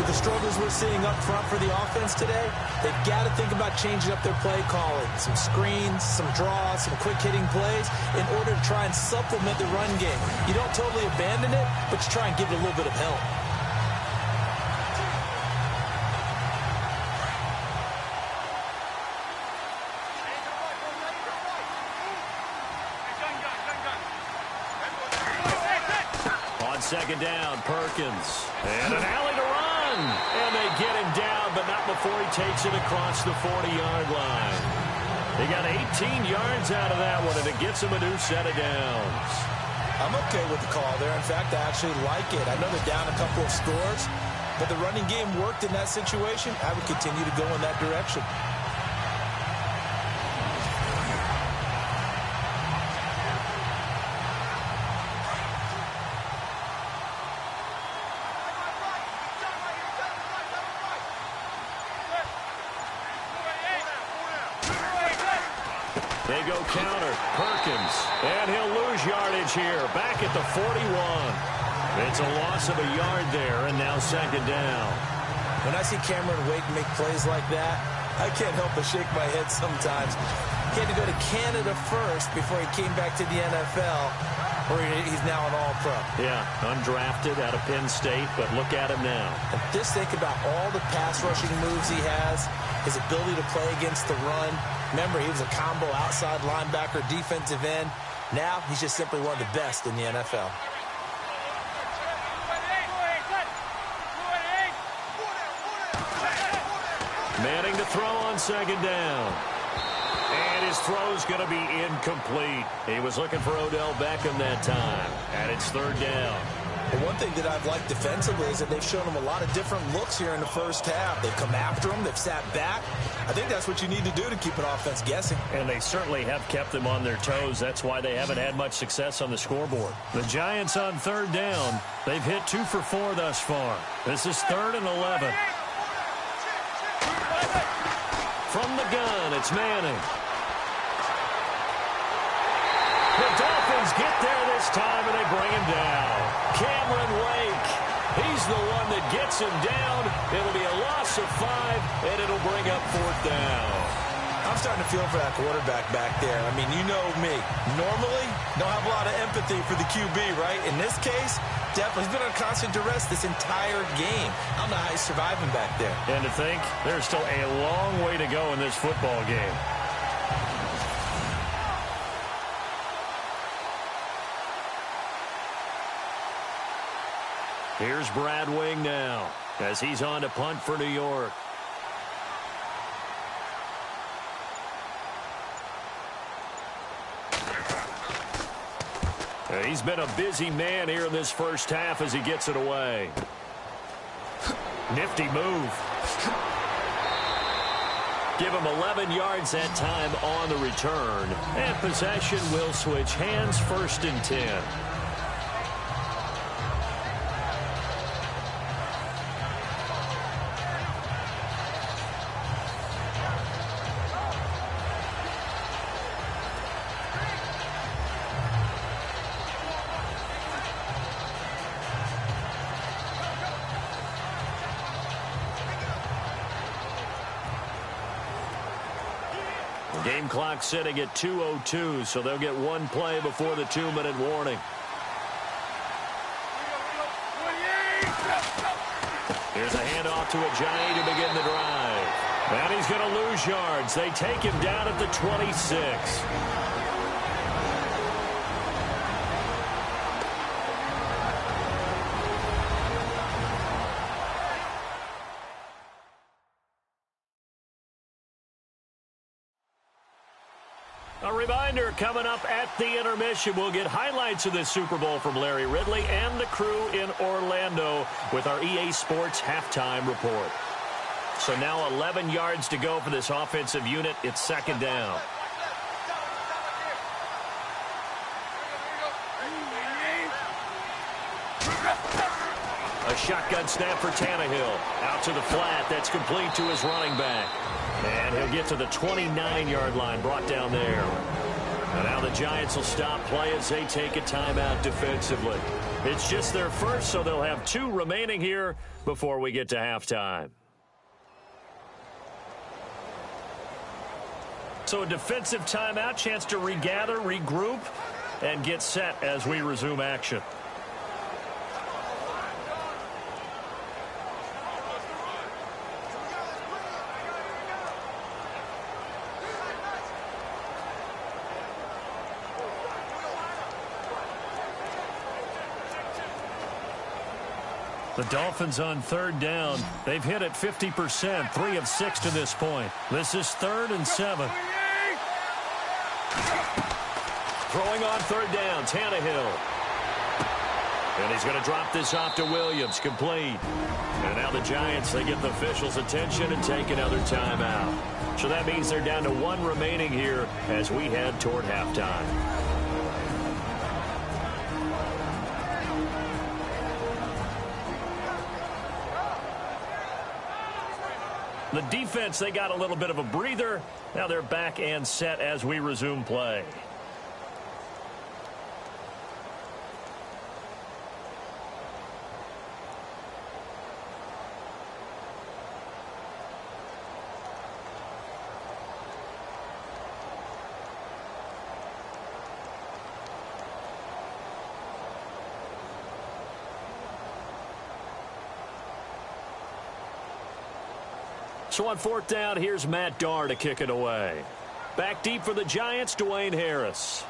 With the struggles we're seeing up front for the offense today, they've got to think about changing up their play calling. Some screens, some draws, some quick-hitting plays in order to try and supplement the run game. You don't totally abandon it, but you try and give it a little bit of help. Second down, Perkins. And an alley to run. And they get him down, but not before he takes it across the 40-yard line. He got 18 yards out of that one, and it gets him a new set of downs. I'm okay with the call there. In fact, I actually like it. I know they're down a couple of scores, but the running game worked in that situation. I would continue to go in that direction. They go counter. Perkins. And he'll lose yardage here. Back at the 41. It's a loss of a yard there, and now second down. When I see Cameron Wake make plays like that, I can't help but shake my head sometimes. He had to go to Canada first before he came back to the NFL, where he's now an all-pro. Yeah, undrafted out of Penn State, but look at him now. And just think about all the pass-rushing moves he has, his ability to play against the run. Remember, he was a combo outside linebacker, defensive end. Now, he's just simply one of the best in the NFL. Manning to throw on second down. And his throw's going to be incomplete. He was looking for Odell Beckham that time. And it's third down. And one thing that I've liked defensively is that they've shown him a lot of different looks here in the first half. They've come after him. They've sat back. I think that's what you need to do to keep an offense guessing. And they certainly have kept them on their toes. That's why they haven't had much success on the scoreboard. The Giants on third down. They've hit 2 for 4 thus far. This is 3rd and 11. From the gun, it's Manning. The Dolphins get there this time, and they bring him down. Cameron Wake, he's the one that gets him down. It'll be a loss of 5, and it'll bring up 4th down. I'm starting to feel for that quarterback back there. I mean, you know me. Normally, don't have a lot of empathy for the QB, right? In this case, definitely. He's been on constant duress this entire game. I don't know how he's surviving back there. And to think, there's still a long way to go in this football game. Here's Brad Wing now as he's on to punt for New York. He's been a busy man here in this first half as he gets it away. Nifty move. Give him 11 yards that time on the return. And possession will switch hands, 1st and 10. Game clock sitting at 2:02, so they'll get one play before the 2-minute warning. Here's a handoff to Ajayi to begin the drive. And he's going to lose yards. They take him down at the 26. A reminder, coming up at the intermission, we'll get highlights of this Super Bowl from Larry Ridley and the crew in Orlando with our EA Sports halftime report. So now 11 yards to go for this offensive unit. It's second down. A shotgun snap for Tannehill. Out to the flat. That's complete to his running back. And he'll get to the 29-yard line, brought down there. And now the Giants will stop play as they take a timeout defensively. It's just their first, so they'll have 2 remaining here before we get to halftime. So a defensive timeout, chance to regather, regroup, and get set as we resume action. The Dolphins on third down. They've hit it 50%, 3 of 6 to this point. This is 3rd and 7. Throwing on third down, Tannehill. And he's going to drop this off to Williams, complete. And now the Giants, they get the officials' attention and take another timeout. So that means they're down to 1 remaining here as we head toward halftime. The defense, they got a little bit of a breather. Now they're back and set as we resume play. So on fourth down, here's Matt Darr to kick it away. Back deep for the Giants, Dwayne Harris.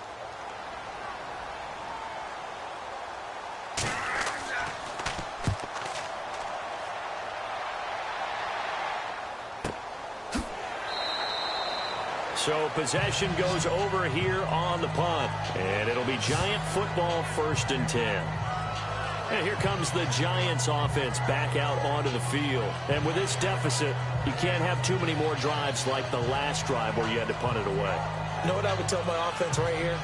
So possession goes over here on the punt. And it'll be Giant football 1st and 10. And here comes the Giants offense back out onto the field. And with this deficit, you can't have too many more drives like the last drive where you had to punt it away. You know what I would tell my offense right here?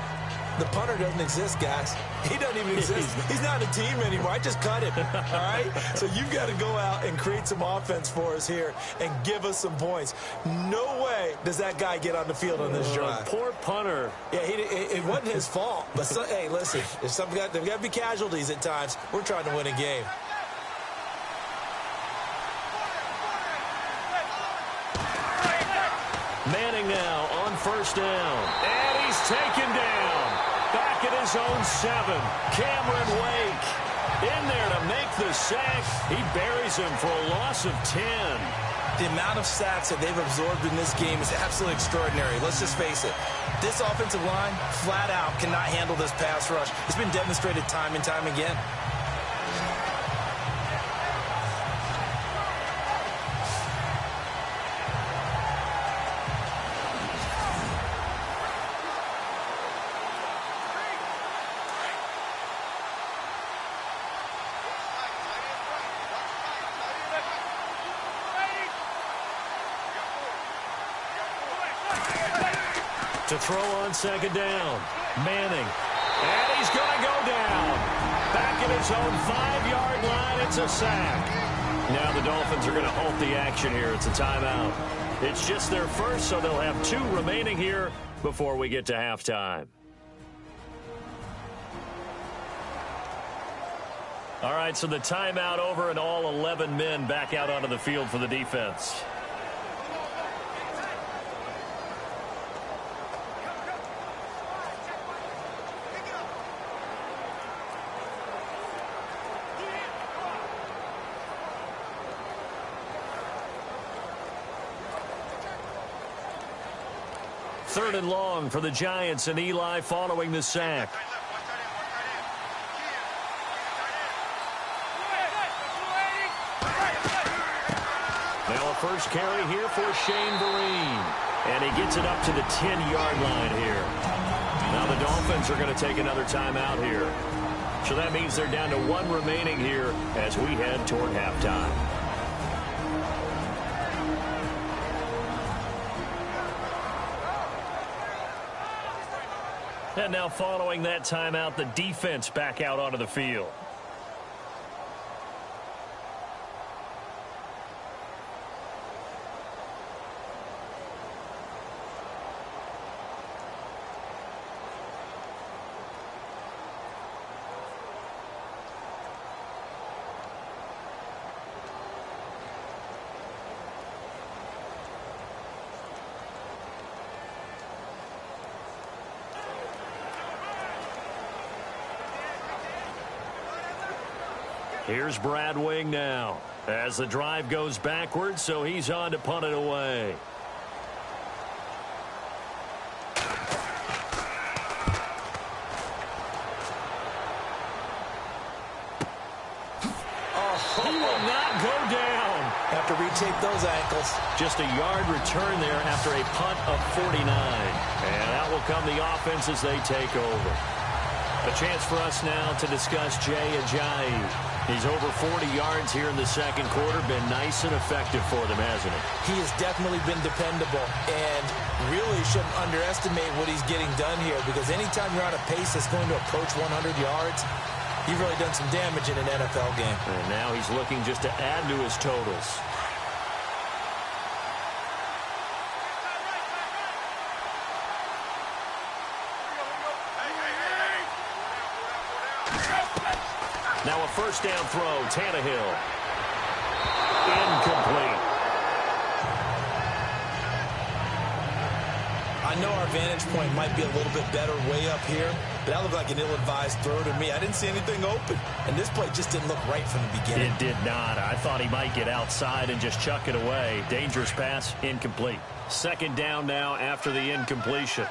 The punter doesn't exist, guys. He doesn't even exist. He's not a team anymore. I just cut him, all right? So you've got to go out and create some offense for us here and give us some points. No way does that guy get on the field on this drive. Poor punter. Yeah, it wasn't his fault. But, hey, listen, there's got to be casualties at times. We're trying to win a game. Manning now on 1st down. And he's taken down. Back at his own 7. Cameron Wake in there to make the sack. He buries him for a loss of 10. The amount of sacks that they've absorbed in this game is absolutely extraordinary. Let's just face it. This offensive line, flat out, cannot handle this pass rush. It's been demonstrated time and time again. To throw on 2nd down. Manning. And he's going to go down. Back at his own 5-yard line. It's a sack. Now the Dolphins are going to halt the action here. It's a timeout. It's just their first, so they'll have 2 remaining here before we get to halftime. All right, so the timeout over and all 11 men back out onto the field for the defense. Third and long for the Giants, and Eli following the sack. Now a first carry here for Shane Vereen. And he gets it up to the 10-yard line here. Now the Dolphins are going to take another timeout here. So that means they're down to 1 remaining here as we head toward halftime. And now following that timeout, the defense back out onto the field. Here's Brad Wing now as the drive goes backwards, so he's on to punt it away. He will not go down. Have to retape those ankles. Just a yard return there after a punt of 49. And out will come the offense as they take over. A chance for us now to discuss Jay Ajayi. He's over 40 yards here in the second quarter. Been nice and effective for them, hasn't he? He has definitely been dependable and really shouldn't underestimate what he's getting done here, because anytime you're on a pace that's going to approach 100 yards, you've really done some damage in an NFL game. And now he's looking just to add to his totals. Now a first down throw, Tannehill. Incomplete. I know our vantage point might be a little bit better way up here, but that looked like an ill-advised throw to me. I didn't see anything open, and this play just didn't look right from the beginning. It did not. I thought he might get outside and just chuck it away. Dangerous pass, incomplete. Second down now after the incompletion.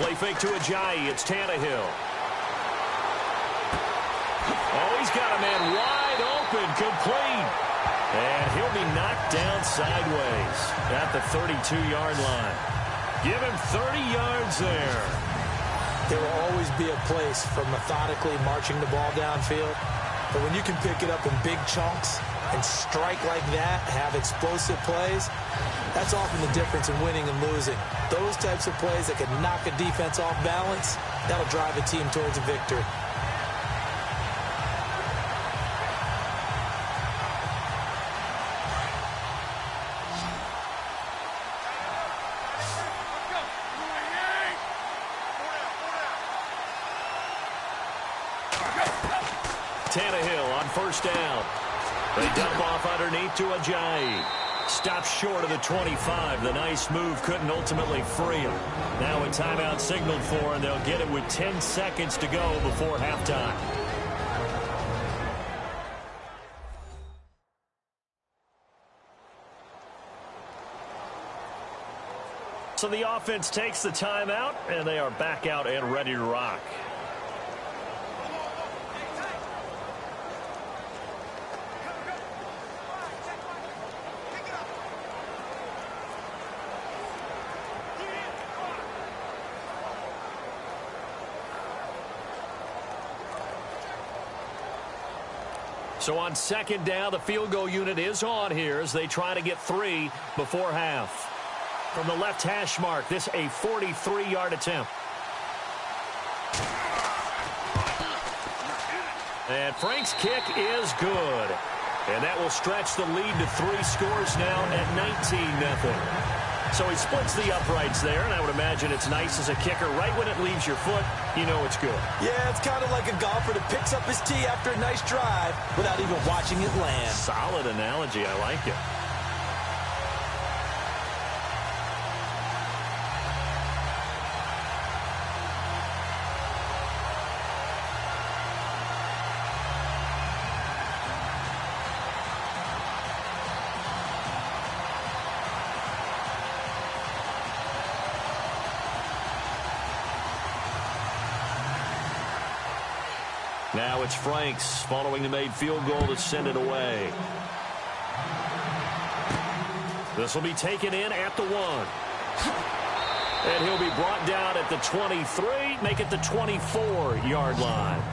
Play fake to Ajayi. It's Tannehill. Oh, he's got a man wide open. Complete. And he'll be knocked down sideways at the 32-yard line. Give him 30 yards there. There will always be a place for methodically marching the ball downfield. But when you can pick it up in big chunks and strike like that, have explosive plays, that's often the difference in winning and losing. Those types of plays that can knock a defense off balance, that'll drive a team towards a victory. Tannehill on first down. They dump off underneath to Ajayi. Stops short of the 25. The nice move couldn't ultimately free him. Now a timeout signaled for, and they'll get it with 10 seconds to go before halftime. So the offense takes the timeout, and they are back out and ready to rock. So on second down, the field goal unit is on here as they try to get 3 before half. From the left hash mark, this a 43-yard attempt. And Frank's kick is good. And that will stretch the lead to 3 scores now at 19-0. So he splits the uprights there, and I would imagine it's nice as a kicker. Right when it leaves your foot, you know it's good. Yeah, it's kind of like a golfer that picks up his tee after a nice drive without even watching it land. Solid analogy. I like it. Now it's Franks following the made field goal to send it away. This will be taken in at the 1. And he'll be brought down at the 23, make it the 24-yard line.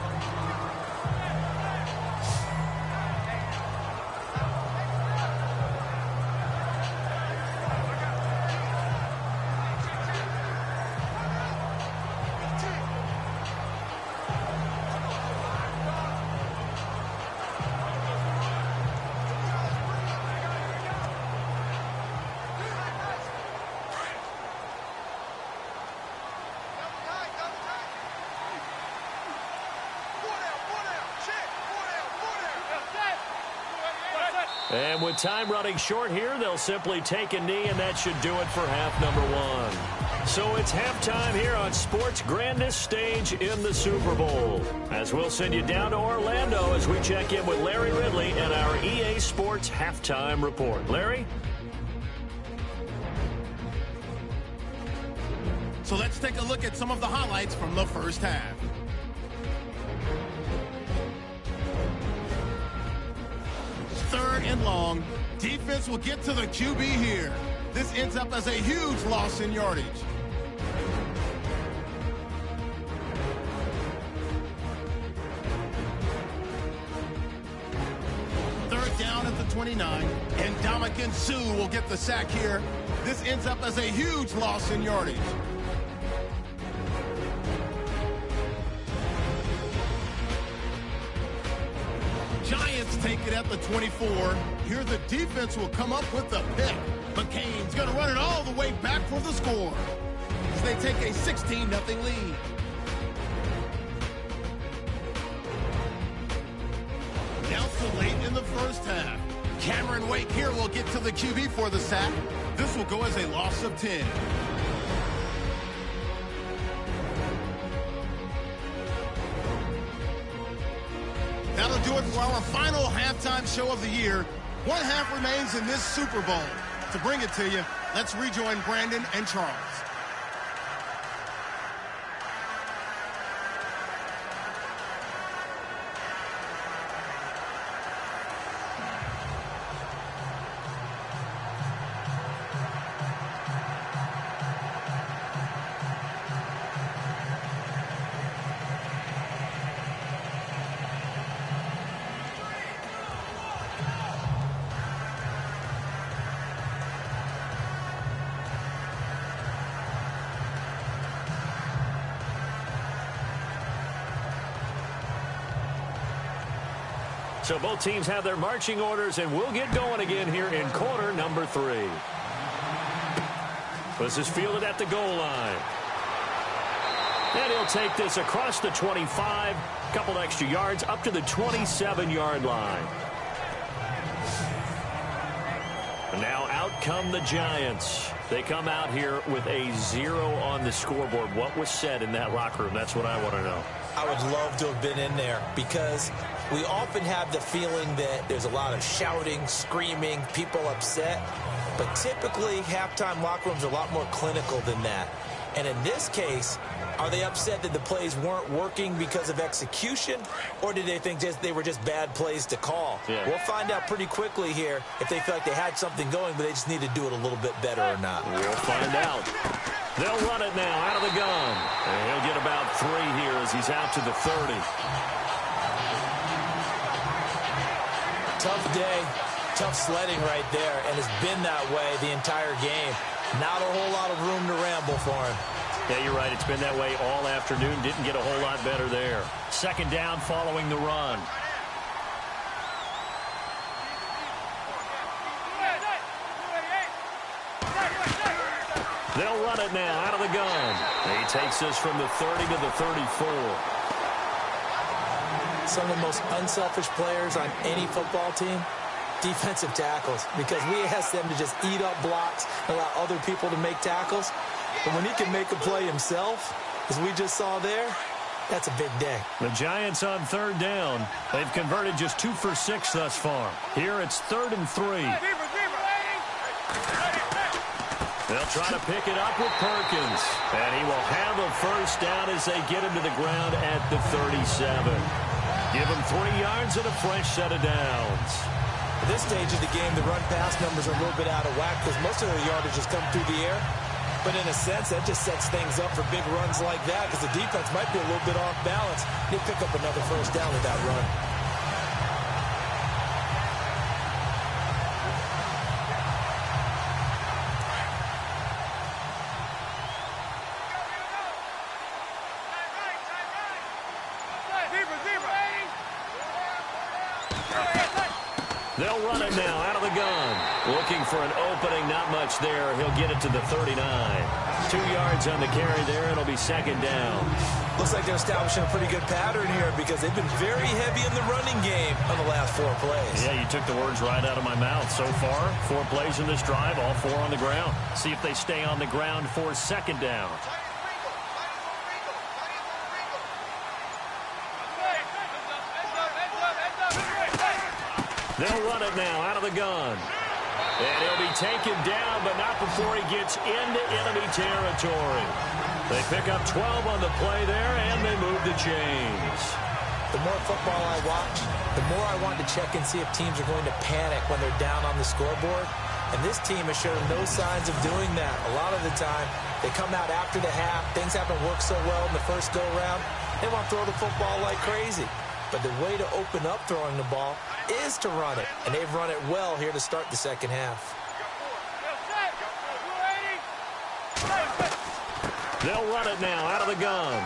And with time running short here, they'll simply take a knee, and that should do it for half number 1. So it's halftime here on sports' grandest stage in the Super Bowl. As we'll send you down to Orlando as we check in with Larry Ridley and our EA Sports Halftime Report. Larry? So let's take a look at some of the highlights from the first half. Third and long. Defense will get to the QB here. This ends up as a huge loss in yardage. Third down at the 29. And Ndamukong Suh will get the sack here. This ends up as a huge loss in yardage. Giants take it at the 24. Here the defense will come up with the pick. McCain's going to run it all the way back for the score as they take a 16-0 lead. Now to late in the first half. Cameron Wake here will get to the QB for the sack. This will go as a loss of 10. That'll do it for our final halftime show of the year. One half remains in this Super Bowl. To bring it to you, let's rejoin Brandon and Charles. So both teams have their marching orders, and we'll get going again here in quarter number 3. This is fielded at the goal line. And he'll take this across the 25, couple extra yards, up to the 27-yard line. And now out come the Giants. They come out here with a 0 on the scoreboard. What was said in that locker room? That's what I want to know. I would love to have been in there because we often have the feeling that there's a lot of shouting, screaming, people upset. But typically, halftime locker rooms are a lot more clinical than that. And in this case, are they upset that the plays weren't working because of execution, or did they think they were just bad plays to call? Yeah. We'll find out pretty quickly here if they feel like they had something going, but they just need to do it a little bit better or not. We'll find out. They'll run it now out of the gun. And he'll get about 3 here as he's out to the 30. Tough day, tough sledding right there, and it's been that way the entire game. Not a whole lot of room to ramble for him. Yeah, you're right. It's been that way all afternoon. Didn't get a whole lot better there. Second down following the run. They'll run it now out of the gun. He takes this from the 30 to the 34. Some of the most unselfish players on any football team, defensive tackles, because we ask them to just eat up blocks and allow other people to make tackles. But when he can make a play himself, as we just saw there, that's a big day. The Giants on third down. They've converted just 2 for 6 thus far. Here it's 3rd and 3. They'll try to pick it up with Perkins. And he will have a first down as they get him to the ground at the 37. Give him 3 yards and a fresh set of downs. At this stage of the game, the run-pass numbers are a little bit out of whack because most of the yardage has come through the air. But in a sense, that just sets things up for big runs like that because the defense might be a little bit off balance. They pick up another first down with that run. They'll run it now out of the gun. Looking for an opening, not much there. He'll get it to the 39. 2 yards on the carry there. It'll be second down. Looks like they're establishing a pretty good pattern here because they've been very heavy in the running game on the last 4 plays. Yeah, you took the words right out of my mouth. So far, 4 plays in this drive, all 4 on the ground. See if they stay on the ground for second down. They'll run it now out of the gun. And he'll be taken down, but not before he gets into enemy territory. They pick up 12 on the play there, and they move the chains. The more football I watch, the more I want to check and see if teams are going to panic when they're down on the scoreboard. And this team has shown no signs of doing that. A lot of the time, they come out after the half. Things haven't worked so well in the first go-round. They want to throw the football like crazy. But the way to open up throwing the ball is to run it. And they've run it well here to start the second half. They'll run it now out of the gun.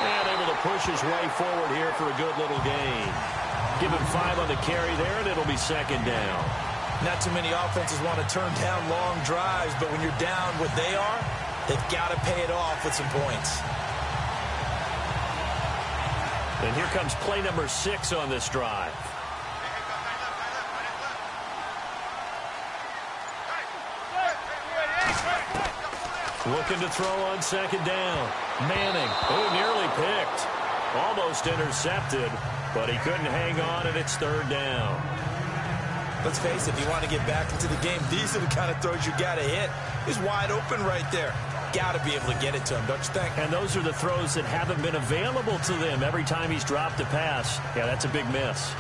And able to push his way forward here for a good little gain. Give him 5 on the carry there, and it'll be second down. Not too many offenses want to turn down long drives, but when you're down what they are, they've got to pay it off with some points. And here comes play number 6 on this drive. Looking to throw on second down. Manning, nearly picked. Almost intercepted, but he couldn't hang on, and it's third down. Let's face it, if you want to get back into the game, these are the kind of throws you got to hit. He's wide open right there. Got to be able to get it to him, don't you think? And those are the throws that haven't been available to them every time he's dropped a pass. Yeah, that's a big miss.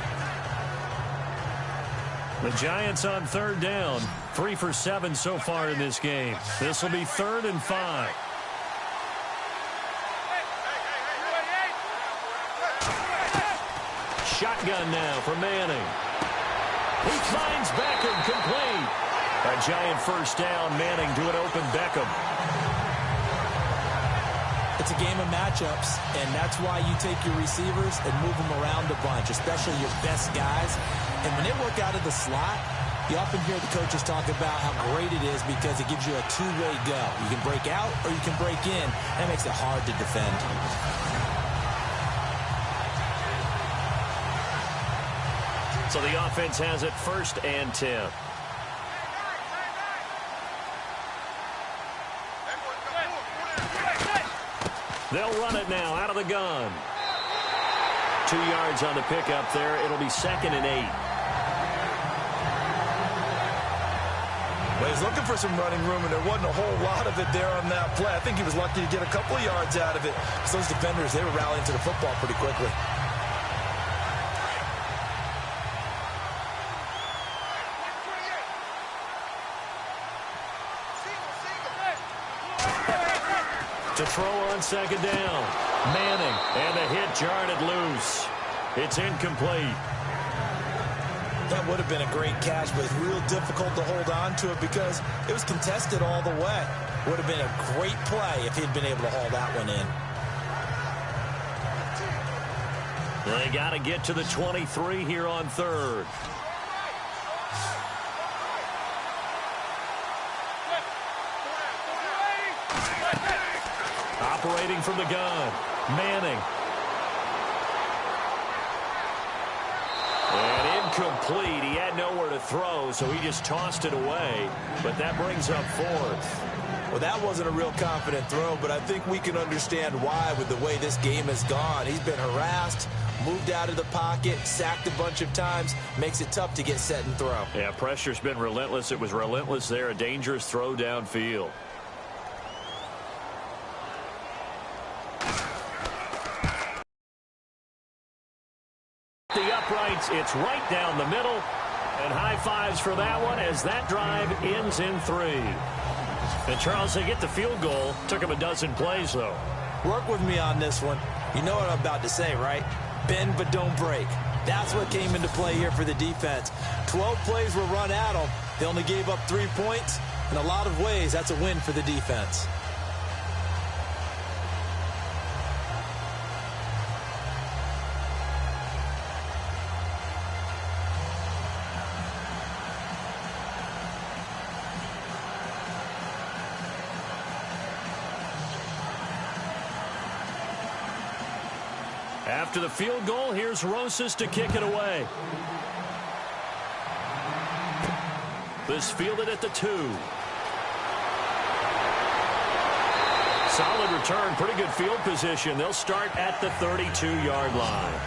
The Giants on third down. 3 for 7 so far in this game. This will be 3rd and 5. Shotgun now for Manning. He finds Beckham complete. A Giant first down. Manning to an open Beckham. It's a game of matchups, and that's why you take your receivers and move them around a bunch, especially your best guys. And when they work out of the slot, you often hear the coaches talk about how great it is because it gives you a two-way go. You can break out or you can break in. That makes it hard to defend. So the offense has it 1st and 10. They'll run it now out of the gun. 2 yards on the pickup there. It'll be 2nd and 8. Well, he's looking for some running room, and there wasn't a whole lot of it there on that play. I think he was lucky to get a couple of yards out of it. Because those defenders, they were rallying to the football pretty quickly. To throw on 2nd down. Manning, and the hit jarred it loose. It's incomplete. That would have been a great catch, but it's real difficult to hold on to it because it was contested all the way. Would have been a great play if he'd been able to haul that one in. They got to get to the 23 here on 3rd. Operating from the gun. Manning. And incomplete. He had nowhere to throw, so he just tossed it away. But that brings up 4th. Well, that wasn't a real confident throw, but I think we can understand why with the way this game has gone. He's been harassed, moved out of the pocket, sacked a bunch of times. Makes it tough to get set and throw. Yeah, pressure's been relentless. It was relentless there. A dangerous throw downfield. The uprights, it's right down the middle. And high fives for that one as that drive ends in 3. And Charles, they get the field goal. Took him a dozen plays, though. Work with me on this one. You know what I'm about to say, right? Bend but don't break. That's what came into play here for the defense. 12 plays were run at them. They only gave up 3 points. In a lot of ways, that's a win for the defense. After the field goal, here's Rosas to kick it away. This fielded at the 2. Solid return, pretty good field position. They'll start at the 32-yard line.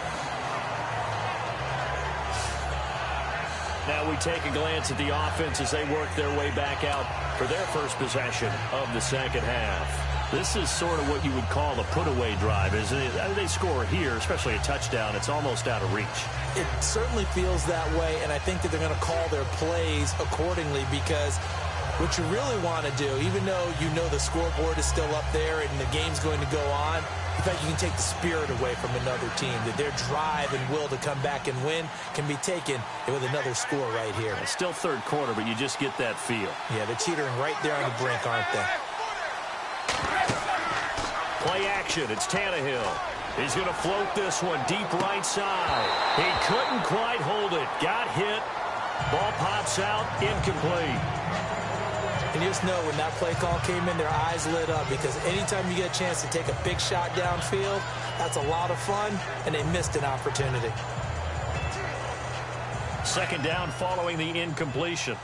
Now we take a glance at the offense as they work their way back out for their first possession of the second half. This is sort of what you would call a put-away drive, isn't it? They score here, especially a touchdown. It's almost out of reach. It certainly feels that way, and I think that they're going to call their plays accordingly because what you really want to do, even though you know the scoreboard is still up there and the game's going to go on, in fact, you can take the spirit away from another team, that their drive and will to come back and win can be taken with another score right here. It's still third quarter, but you just get that feel. Yeah, they're teetering right there on the brink, aren't they? Play action. It's Tannehill. He's going to float this one deep right side. He couldn't quite hold it. Got hit. Ball pops out. Incomplete. And you just know when that play call came in, their eyes lit up because anytime you get a chance to take a big shot downfield, that's a lot of fun, and they missed an opportunity. 2nd down following the incompletion.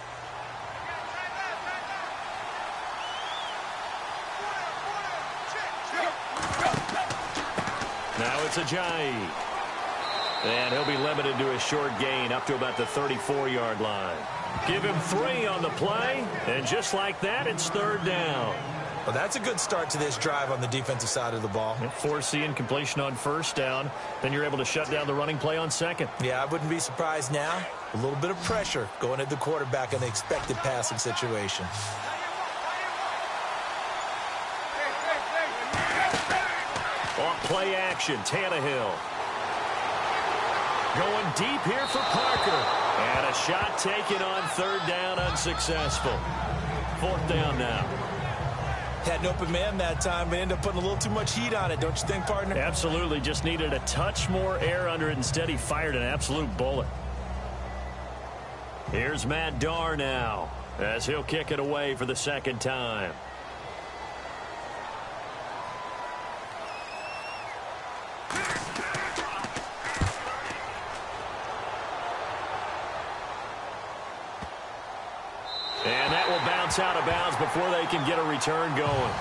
Now it's Ajayi. And he'll be limited to a short gain up to about the 34-yard line. Give him 3 on the play, and just like that, it's 3rd down. Well, that's a good start to this drive on the defensive side of the ball. Force the incompletion on 1st down. Then you're able to shut down the running play on 2nd. Yeah, I wouldn't be surprised now. A little bit of pressure going at the quarterback in the expected passing situation. Off play action, Tannehill. Going deep here for Parker. And a shot taken on 3rd down, unsuccessful. 4th down now. Had an open man that time, but ended up putting a little too much heat on it, don't you think, partner? Absolutely. Just needed a touch more air under it. Instead, he fired an absolute bullet. Here's Matt Darr now, as he'll kick it away for the second time. And that will bounce out of bounds before they can get a return going.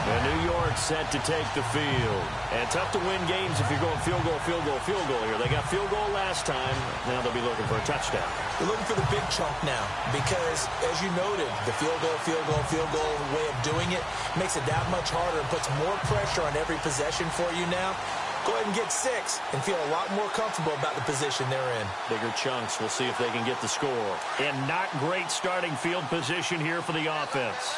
And New York set to take the field. And tough to win games if you're going field goal, field goal, field goal here. They got field goal last time. Now they'll be looking for a touchdown. They're looking for the big chunk now because, as you noted, the field goal way of doing it makes it that much harder and puts more pressure on every possession for you now. Go ahead and get 6 and feel a lot more comfortable about the position they're in. Bigger chunks. We'll see if they can get the score. And not great starting field position here for the offense.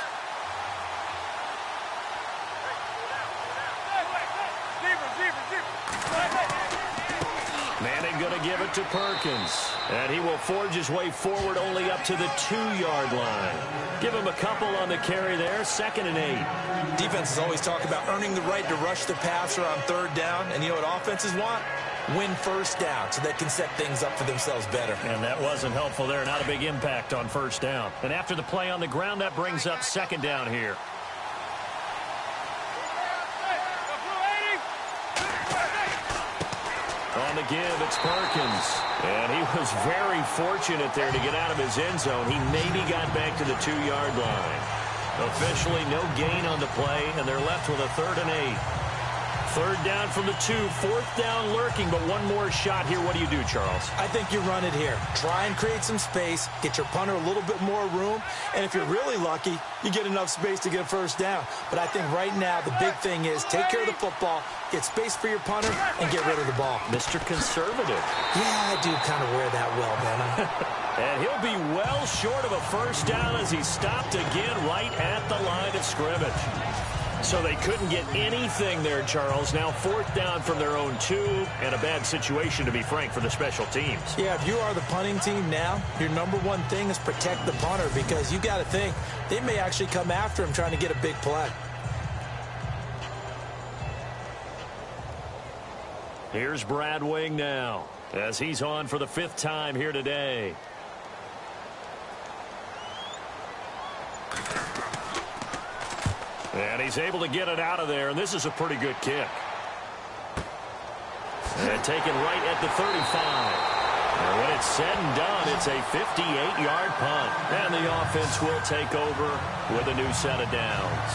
Manning going to give it to Perkins. And he will forge his way forward only up to the 2-yard line. Give him a couple on the carry there. 2nd and 8. Defenses always talk about earning the right to rush the passer on 3rd down. And you know what offenses want? Win 1st down so they can set things up for themselves better. And that wasn't helpful there. Not a big impact on 1st down. And after the play on the ground, that brings up 2nd down here. On the give, it's Perkins. And he was very fortunate there to get out of his end zone. He maybe got back to the 2-yard line. Officially, no gain on the play, and they're left with a 3rd and 8. 3rd down from the 2, 4th down lurking, but one more shot here. What do you do, Charles? I think you run it here. Try and create some space, get your punter a little bit more room, and if you're really lucky, you get enough space to get a 1st down. But I think right now the big thing is take care of the football, get space for your punter, and get rid of the ball. Mr. Conservative. Yeah, I do kind of wear that well, man. And he'll be well short of a 1st down as he stopped again right at the line of scrimmage. So they couldn't get anything there, Charles. Now 4th down from their own 2, and a bad situation, to be frank, for the special teams. Yeah, if you are the punting team now, your number one thing is protect the punter because you got to think they may actually come after him trying to get a big play. Here's Brad Wing now as he's on for the 5th time here today. And he's able to get it out of there, and this is a pretty good kick. And taken right at the 35. And when it's said and done, it's a 58-yard punt. And the offense will take over with a new set of downs.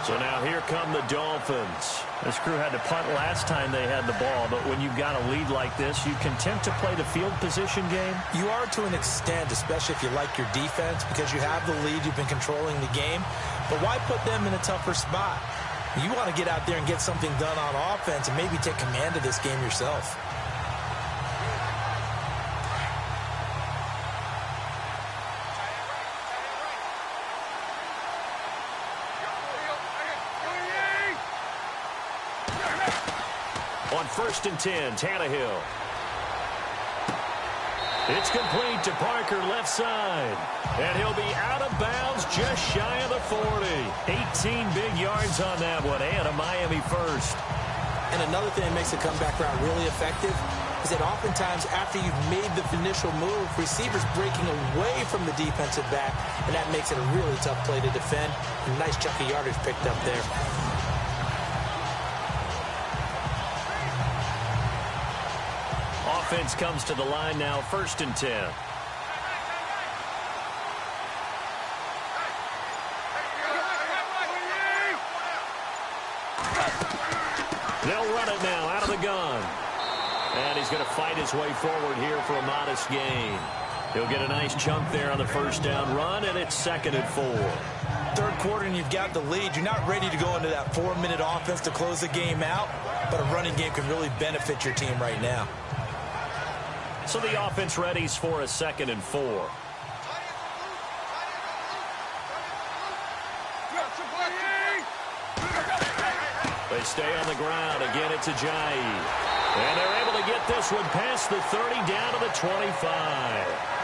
So now here come the Dolphins. This crew had to punt last time they had the ball, but when you've got a lead like this, you content to play the field position game? You are to an extent, especially if you like your defense, because you have the lead, you've been controlling the game. But why put them in a tougher spot? You want to get out there and get something done on offense and maybe take command of this game yourself. On 1st and 10, Tannehill. It's complete to Parker, left side. And he'll be out of bounds just shy of the 40. 18 big yards on that one, and a Miami 1st. And another thing that makes the comeback route really effective is that oftentimes after you've made the initial move, receivers breaking away from the defensive back, and that makes it a really tough play to defend. A nice chunk of yardage picked up there. Offense comes to the line now, 1st and 10. They'll run it now out of the gun. And he's going to fight his way forward here for a modest gain. He'll get a nice chunk there on the 1st down run, and it's 2nd and 4. 3rd quarter and you've got the lead. You're not ready to go into that 4-minute offense to close the game out, but a running game can really benefit your team right now. So the offense readies for a 2nd and 4. They stay on the ground. Again, it's Ajayi. And they're able to get this one past the 30 down to the 25.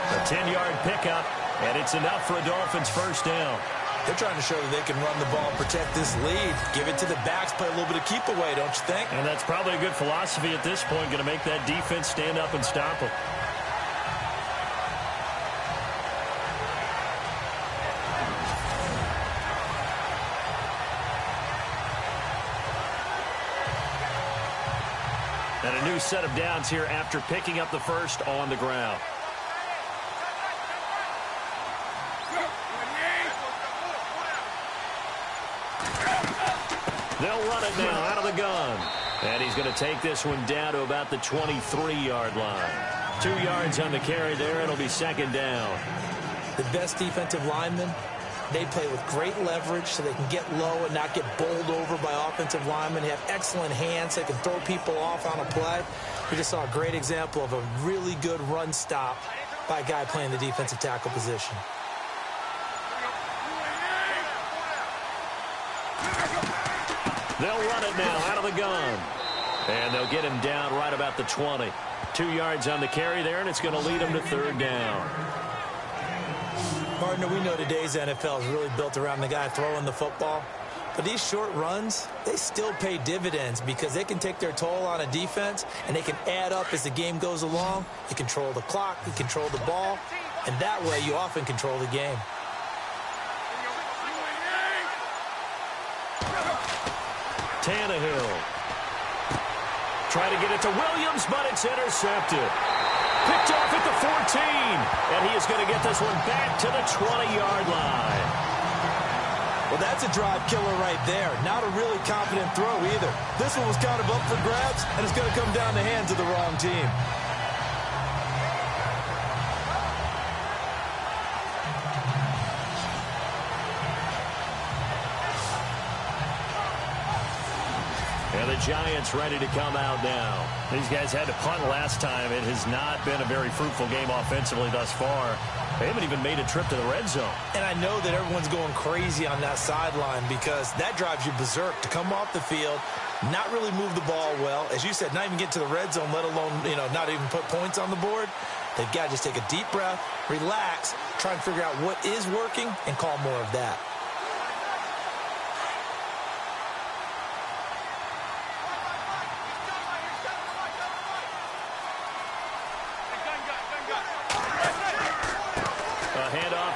A 10-yard pickup, and it's enough for a Dolphins first down. They're trying to show that they can run the ball and protect this lead. Give it to the backs, play a little bit of keep away, don't you think? And that's probably a good philosophy at this point, going to make that defense stand up and stop them. And a new set of downs here after picking up the first on the ground. They'll run it now out of the gun. And he's going to take this one down to about the 23-yard line. 2 yards on the carry there. It'll be second down. The best defensive linemen, they play with great leverage so they can get low and not get bowled over by offensive linemen. They have excellent hands. They can throw people off on a play. We just saw a great example of a really good run stop by a guy playing the defensive tackle position. They'll run it now out of the gun. And they'll get him down right about the 20. 2 yards on the carry there, and it's going to lead him to third down. Partner, we know today's NFL is really built around the guy throwing the football. But these short runs, they still pay dividends because they can take their toll on a defense, and they can add up as the game goes along. You control the clock, you control the ball, and that way you often control the game. Tannehill. Try to get it to Williams, but it's intercepted. Picked off at the 14. And he is going to get this one back to the 20-yard line. Well, that's a drive killer right there. Not a really confident throw either. This one was kind of up for grabs, and it's going to come down the hands of the wrong team. And the Giants ready to come out now. These guys had to punt last time. It has not been a very fruitful game offensively thus far. They haven't even made a trip to the red zone. And I know that everyone's going crazy on that sideline because that drives you berserk to come off the field, not really move the ball well. As you said, not even get to the red zone, let alone, not even put points on the board. They've got to just take a deep breath, relax, try and figure out what is working, and call more of that.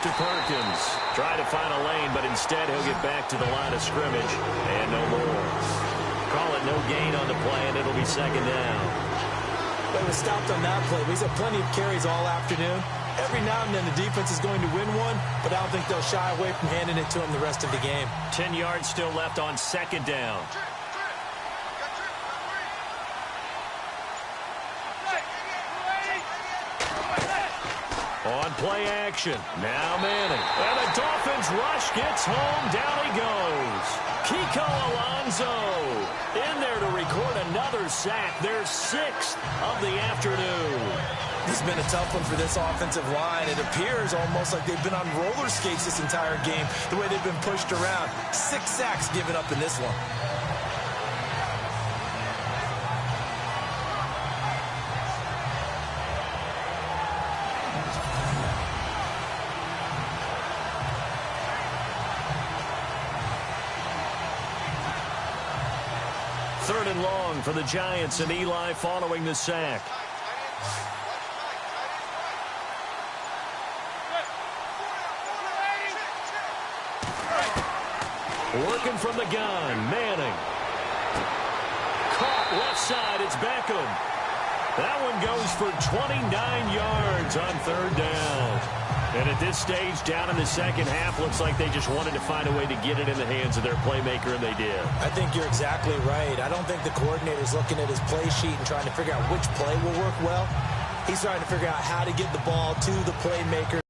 To Perkins. Try to find a lane, but instead he'll get back to the line of scrimmage. And no more. Call it no gain on the play, and it'll be second down. But it was stopped on that play. He's had plenty of carries all afternoon. Every now and then the defense is going to win one, but I don't think they'll shy away from handing it to him the rest of the game. 10 yards still left on second down. On play action. Now Manning. And the Dolphins rush gets home. Down he goes. Kiko Alonso in there to record another sack. Their 6th of the afternoon. It's been a tough one for this offensive line. It appears almost like they've been on roller skates this entire game, the way they've been pushed around. 6 sacks given up in this one. Third and long for the Giants, and Eli following the sack. Working from the gun, Manning. Caught left side, it's Beckham. That one goes for 29 yards on third down. And at this stage, down in the second half, looks like they just wanted to find a way to get it in the hands of their playmaker, and they did. I think you're exactly right. I don't think the coordinator's looking at his play sheet and trying to figure out which play will work well. He's trying to figure out how to get the ball to the playmaker.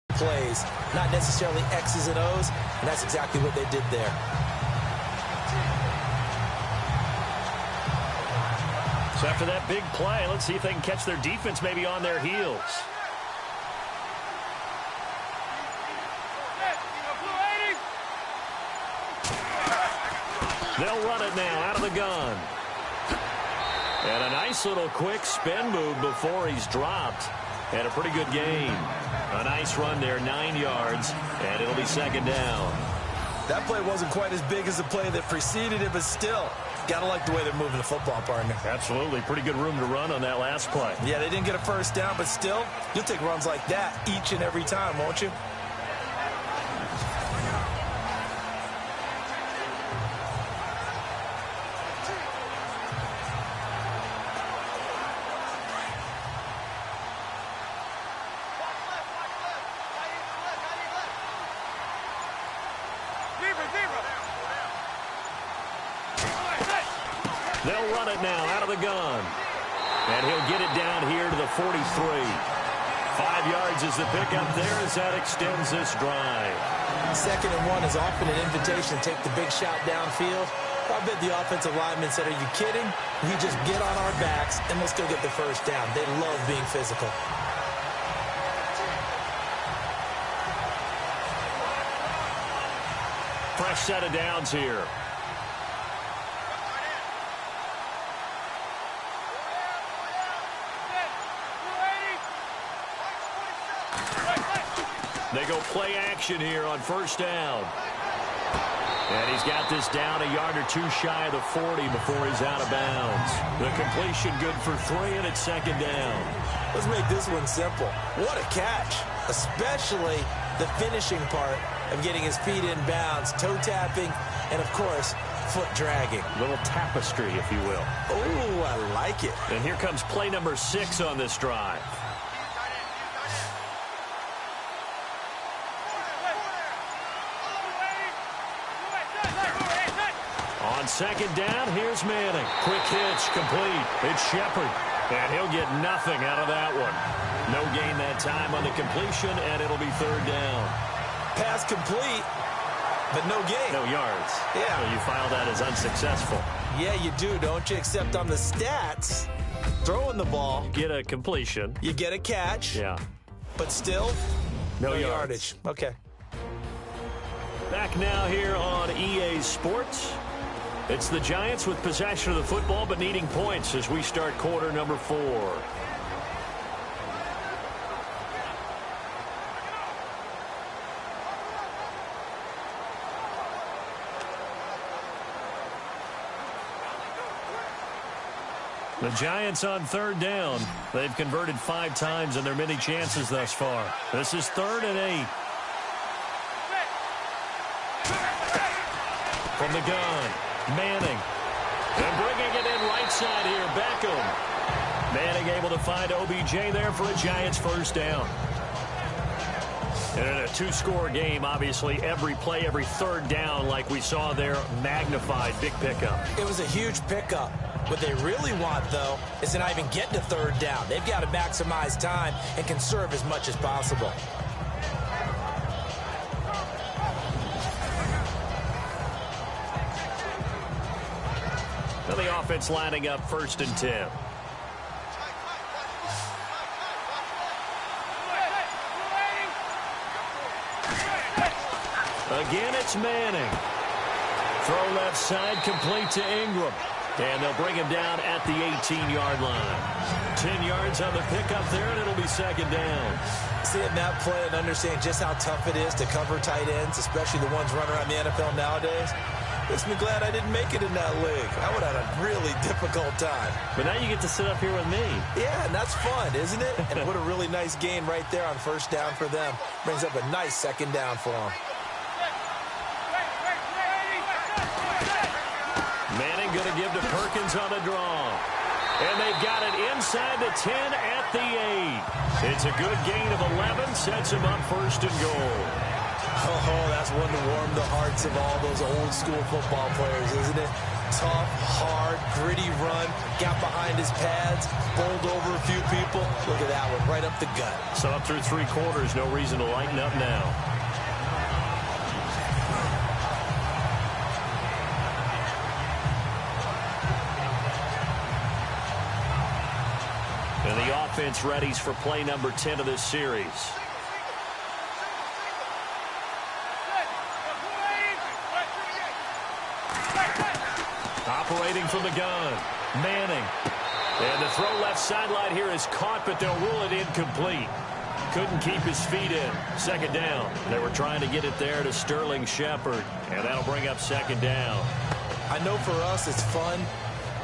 Plays, not necessarily X's and O's, and that's exactly what they did there. So after that big play, let's see if they can catch their defense maybe on their heels. They'll run it now out of the gun. And a nice little quick spin move before he's dropped. And a pretty good gain. A nice run there, 9 yards, and it'll be second down. That play wasn't quite as big as the play that preceded it, but still, got to like the way they're moving the football, partner. Absolutely. Pretty good room to run on that last play. Yeah, they didn't get a first down, but still, you'll take runs like that each and every time, won't you? They'll run it now out of the gun. And he'll get it down here to the 43. 5 yards is the pickup there as that extends this drive. 2nd and 1 is often an invitation to take the big shot downfield. I bet the offensive lineman said, are you kidding? We just get on our backs and let's go get the first down. They love being physical. Fresh set of downs here. They go play action here on first down. And he's got this down a yard or two shy of the 40 before he's out of bounds. The completion good for 3, and it's second down. Let's make this one simple. What a catch, especially the finishing part of getting his feet in bounds, toe tapping, and, of course, foot dragging. Little tapestry, if you will. Oh, I like it. And here comes play number 6 on this drive. On second down, here's Manning. Quick hitch, complete. It's Shepard. And he'll get nothing out of that one. No gain that time on the completion, and it'll be third down. Pass complete, but no gain. No yards. Yeah. So you file that as unsuccessful. Yeah, you do, don't you? Except on the stats, throwing the ball. Get a completion. You get a catch. Yeah. But still, no yardage. Okay. Back now here on EA Sports. It's the Giants with possession of the football but needing points as we start quarter number 4. The Giants on third down. They've converted 5 times in their many chances thus far. This is 3rd and 8. From the gun, Manning. And bringing it in right side here, Beckham. Manning able to find OBJ there for a Giants first down. And in a 2-score game, obviously, every play, every third down, like we saw there, magnified. Big pickup. It was a huge pickup. What they really want, though, is to not even get to third down. They've got to maximize time and conserve as much as possible. Now the offense lining up 1st and 10. Again, it's Manning. Throw left side, complete to Ingram. And they'll bring him down at the 18-yard line. 10 yards on the pickup there, and it'll be second down. Seeing that play and understanding just how tough it is to cover tight ends, especially the ones running around the NFL nowadays, makes me glad I didn't make it in that league. I would have had a really difficult time. But now you get to sit up here with me. Yeah, and that's fun, isn't it? And what a really nice gain right there on first down for them. Brings up a nice second down for them. Manning going to give to Perkins on the draw. And they've got it inside the 10 at the 8. It's a good gain of 11. Sets him up 1st and goal. Oh, that's one to warm the hearts of all those old school football players, isn't it? Tough, hard, gritty run. Got behind his pads. Bowled over a few people. Look at that one, right up the gut. So up through 3 quarters, no reason to lighten up now. And the offense readies for play number 10 of this series. Operating from the gun. Manning. And the throw left sideline here is caught, but they'll rule it incomplete. Couldn't keep his feet in. Second down. They were trying to get it there to Sterling Shepard, and that'll bring up second down. I know for us it's fun,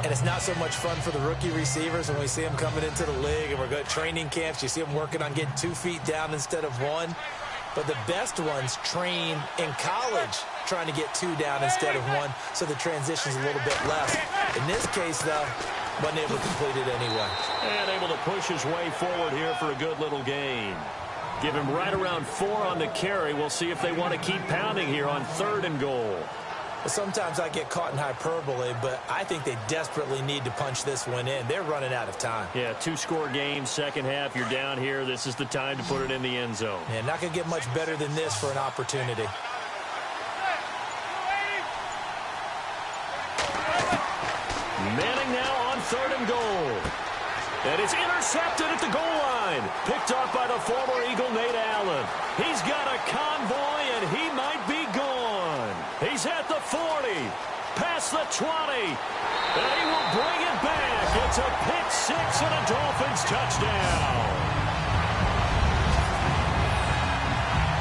and it's not so much fun for the rookie receivers when we see them coming into the league and we're going to training camps. You see them working on getting 2 feet down instead of 1. But the best ones train in college trying to get 2 down instead of 1, so the transition's a little bit less. In this case, though, wasn't able to complete it anyway. And able to push his way forward here for a good little gain. Give him right around 4 on the carry. We'll see if they want to keep pounding here on 3rd and goal. Sometimes I get caught in hyperbole, but I think they desperately need to punch this one in. They're running out of time. Yeah, 2-score game, second half. You're down here. This is the time to put it in the end zone. Yeah, not going to get much better than this for an opportunity. Manning now on 3rd and goal. And it's intercepted at the goal line. Picked off by the former Eagle, Nate Allen. He's got a convoy, and he might be gone. He's at the 40, past the 20, and he will bring it back. It's a pick 6 and a Dolphins touchdown.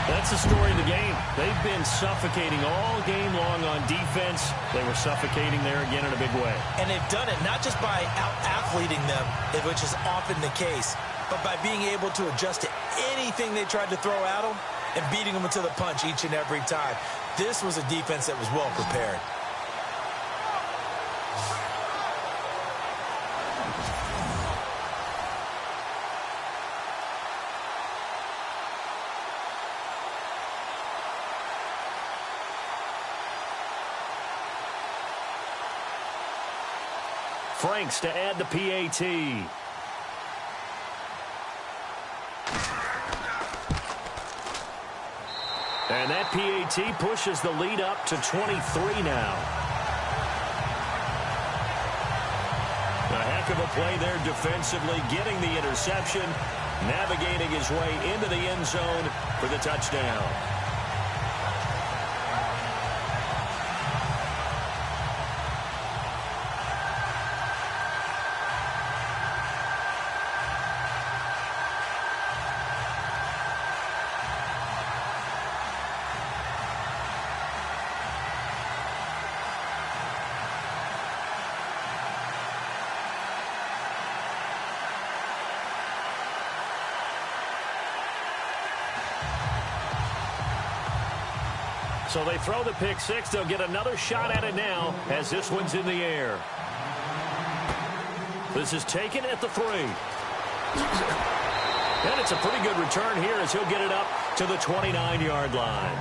That's the story of the game. They've been suffocating all game long on defense. They were suffocating there again in a big way. And they've done it not just by out-athleting them, which is often the case, but by being able to adjust to anything they tried to throw at them and beating them to the punch each and every time. This was a defense that was well prepared. Franks to add the PAT. And that PAT pushes the lead up to 23 now. A heck of a play there defensively, getting the interception, navigating his way into the end zone for the touchdown. So they throw the pick 6. They'll get another shot at it now as this one's in the air. This is taken at the 3. And it's a pretty good return here as he'll get it up to the 29-yard line.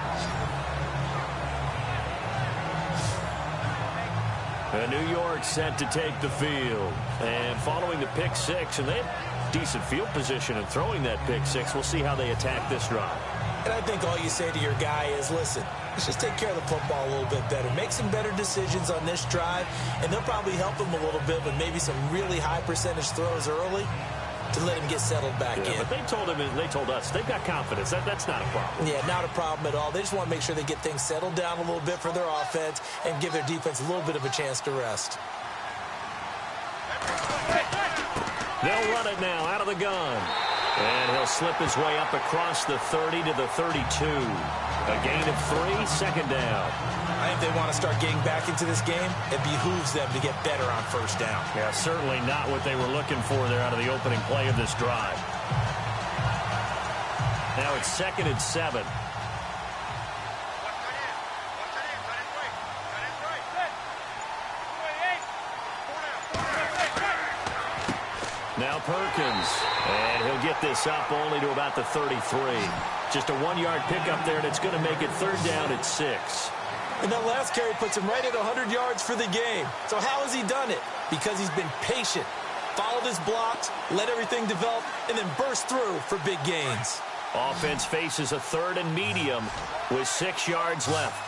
And New York set to take the field. And following the pick 6, and they have decent field position in throwing that pick 6. We'll see how they attack this drive. And I think all you say to your guy is, listen, let's just take care of the football a little bit better. Make some better decisions on this drive, and they'll probably help him a little bit with maybe some really high percentage throws early to let him get settled back in. But they told him, and they told us, they've got confidence. That's not a problem. Yeah, not a problem at all. They just want to make sure they get things settled down a little bit for their offense and give their defense a little bit of a chance to rest. They'll run it now out of the gun. And he'll slip his way up across the 30 to the 32. A gain of 3, second down. I think they want to start getting back into this game. It behooves them to get better on first down. Yeah, certainly not what they were looking for there out of the opening play of this drive. Now it's 2nd and 7. Now Perkins, and he'll get this up only to about the 33. Just a 1-yard pickup there, and it's going to make it 3rd down at 6. And that last carry puts him right at 100 yards for the game. So how has he done it? Because he's been patient, followed his blocks, let everything develop, and then burst through for big gains. Offense faces a 3rd and medium with 6 yards left.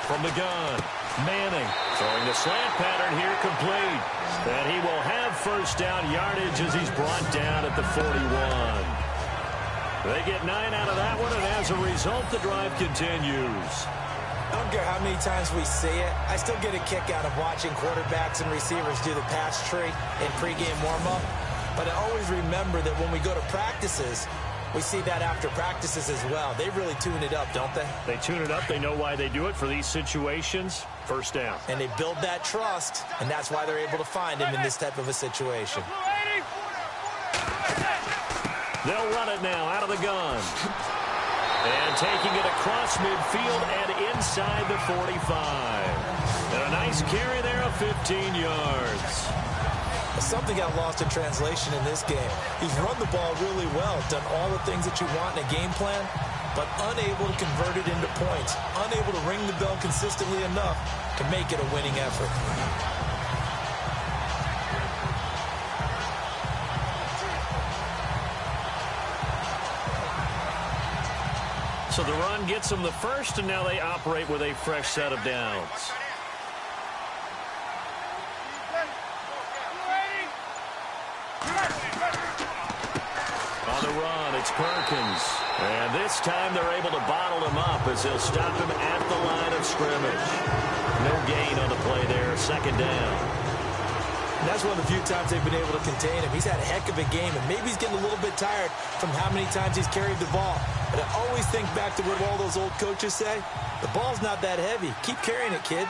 From the gun. Manning throwing the slant pattern here complete. And he will have first down yardage as he's brought down at the 41. They get 9 out of that one, and as a result, the drive continues. I don't care how many times we see it. I still get a kick out of watching quarterbacks and receivers do the pass tree in pregame warm-up. But I always remember that when we go to practices, we see that after practices as well. They really tune it up, don't they? They tune it up. They know why they do it for these situations. First down. And they build that trust, and that's why they're able to find him in this type of a situation. They'll run it now out of the gun. And taking it across midfield and inside the 45. And a nice carry there of 15 yards. Something got lost in translation in this game. He's run the ball really well, done all the things that you want in a game plan, but unable to convert it into points, unable to ring the bell consistently enough to make it a winning effort. So the run gets them the first, and now they operate with a fresh set of downs. On the run, it's Perkins. And this time they're able to bottle him up as they'll stop him at the line of scrimmage. No gain on the play there, second down. And that's one of the few times they've been able to contain him. He's had a heck of a game, and maybe he's getting a little bit tired from how many times he's carried the ball. But I always think back to what all those old coaches say. The ball's not that heavy. Keep carrying it, kid.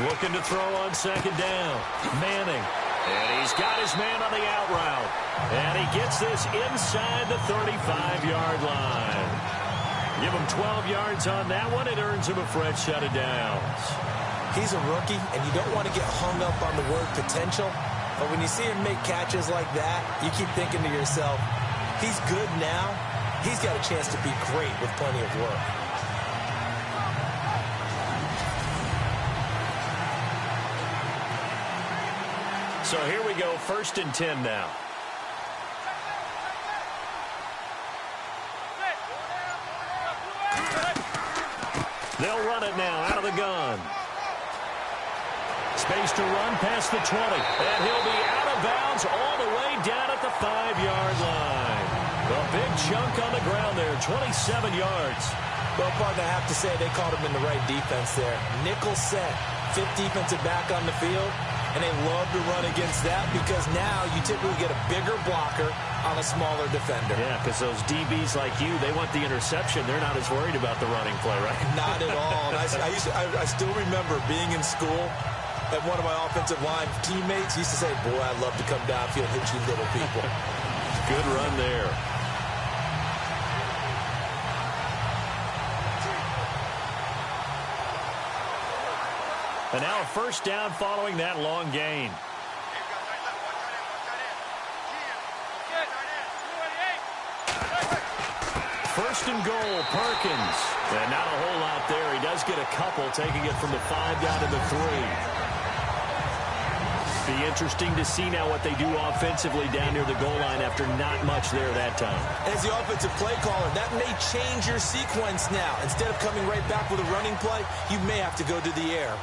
Looking to throw on second down. Manning. And he's got his man on the out route. And he gets this inside the 35-yard line. Give him 12 yards on that one. It earns him a fresh set of downs. He's a rookie, and you don't want to get hung up on the word potential. But when you see him make catches like that, you keep thinking to yourself, he's good now. He's got a chance to be great with plenty of work. So here we go, 1st and 10 now. They'll run it now out of the gun. Space to run past the 20. And he'll be out of bounds all the way down at the 5-yard line. A big chunk on the ground there, 27 yards. Well, partner, I have to say they called him in the right defense there. Nickel set, 5th defensive back on the field. And they love to run against that because now you typically get a bigger blocker on a smaller defender. Yeah, because those DBs like you, they want the interception. They're not as worried about the running play, right? Not at all. And I still remember being in school, and one of my offensive line teammates used to say, boy, I'd love to come downfield and hit you little people. Good run there. And now a first down following that long gain. First and goal, Perkins. And not a whole lot there. He does get a couple, taking it from the 5 down to the 3. Be interesting to see now what they do offensively down near the goal line after not much there that time. As the offensive play caller, that may change your sequence now. Instead of coming right back with a running play, you may have to go to the air.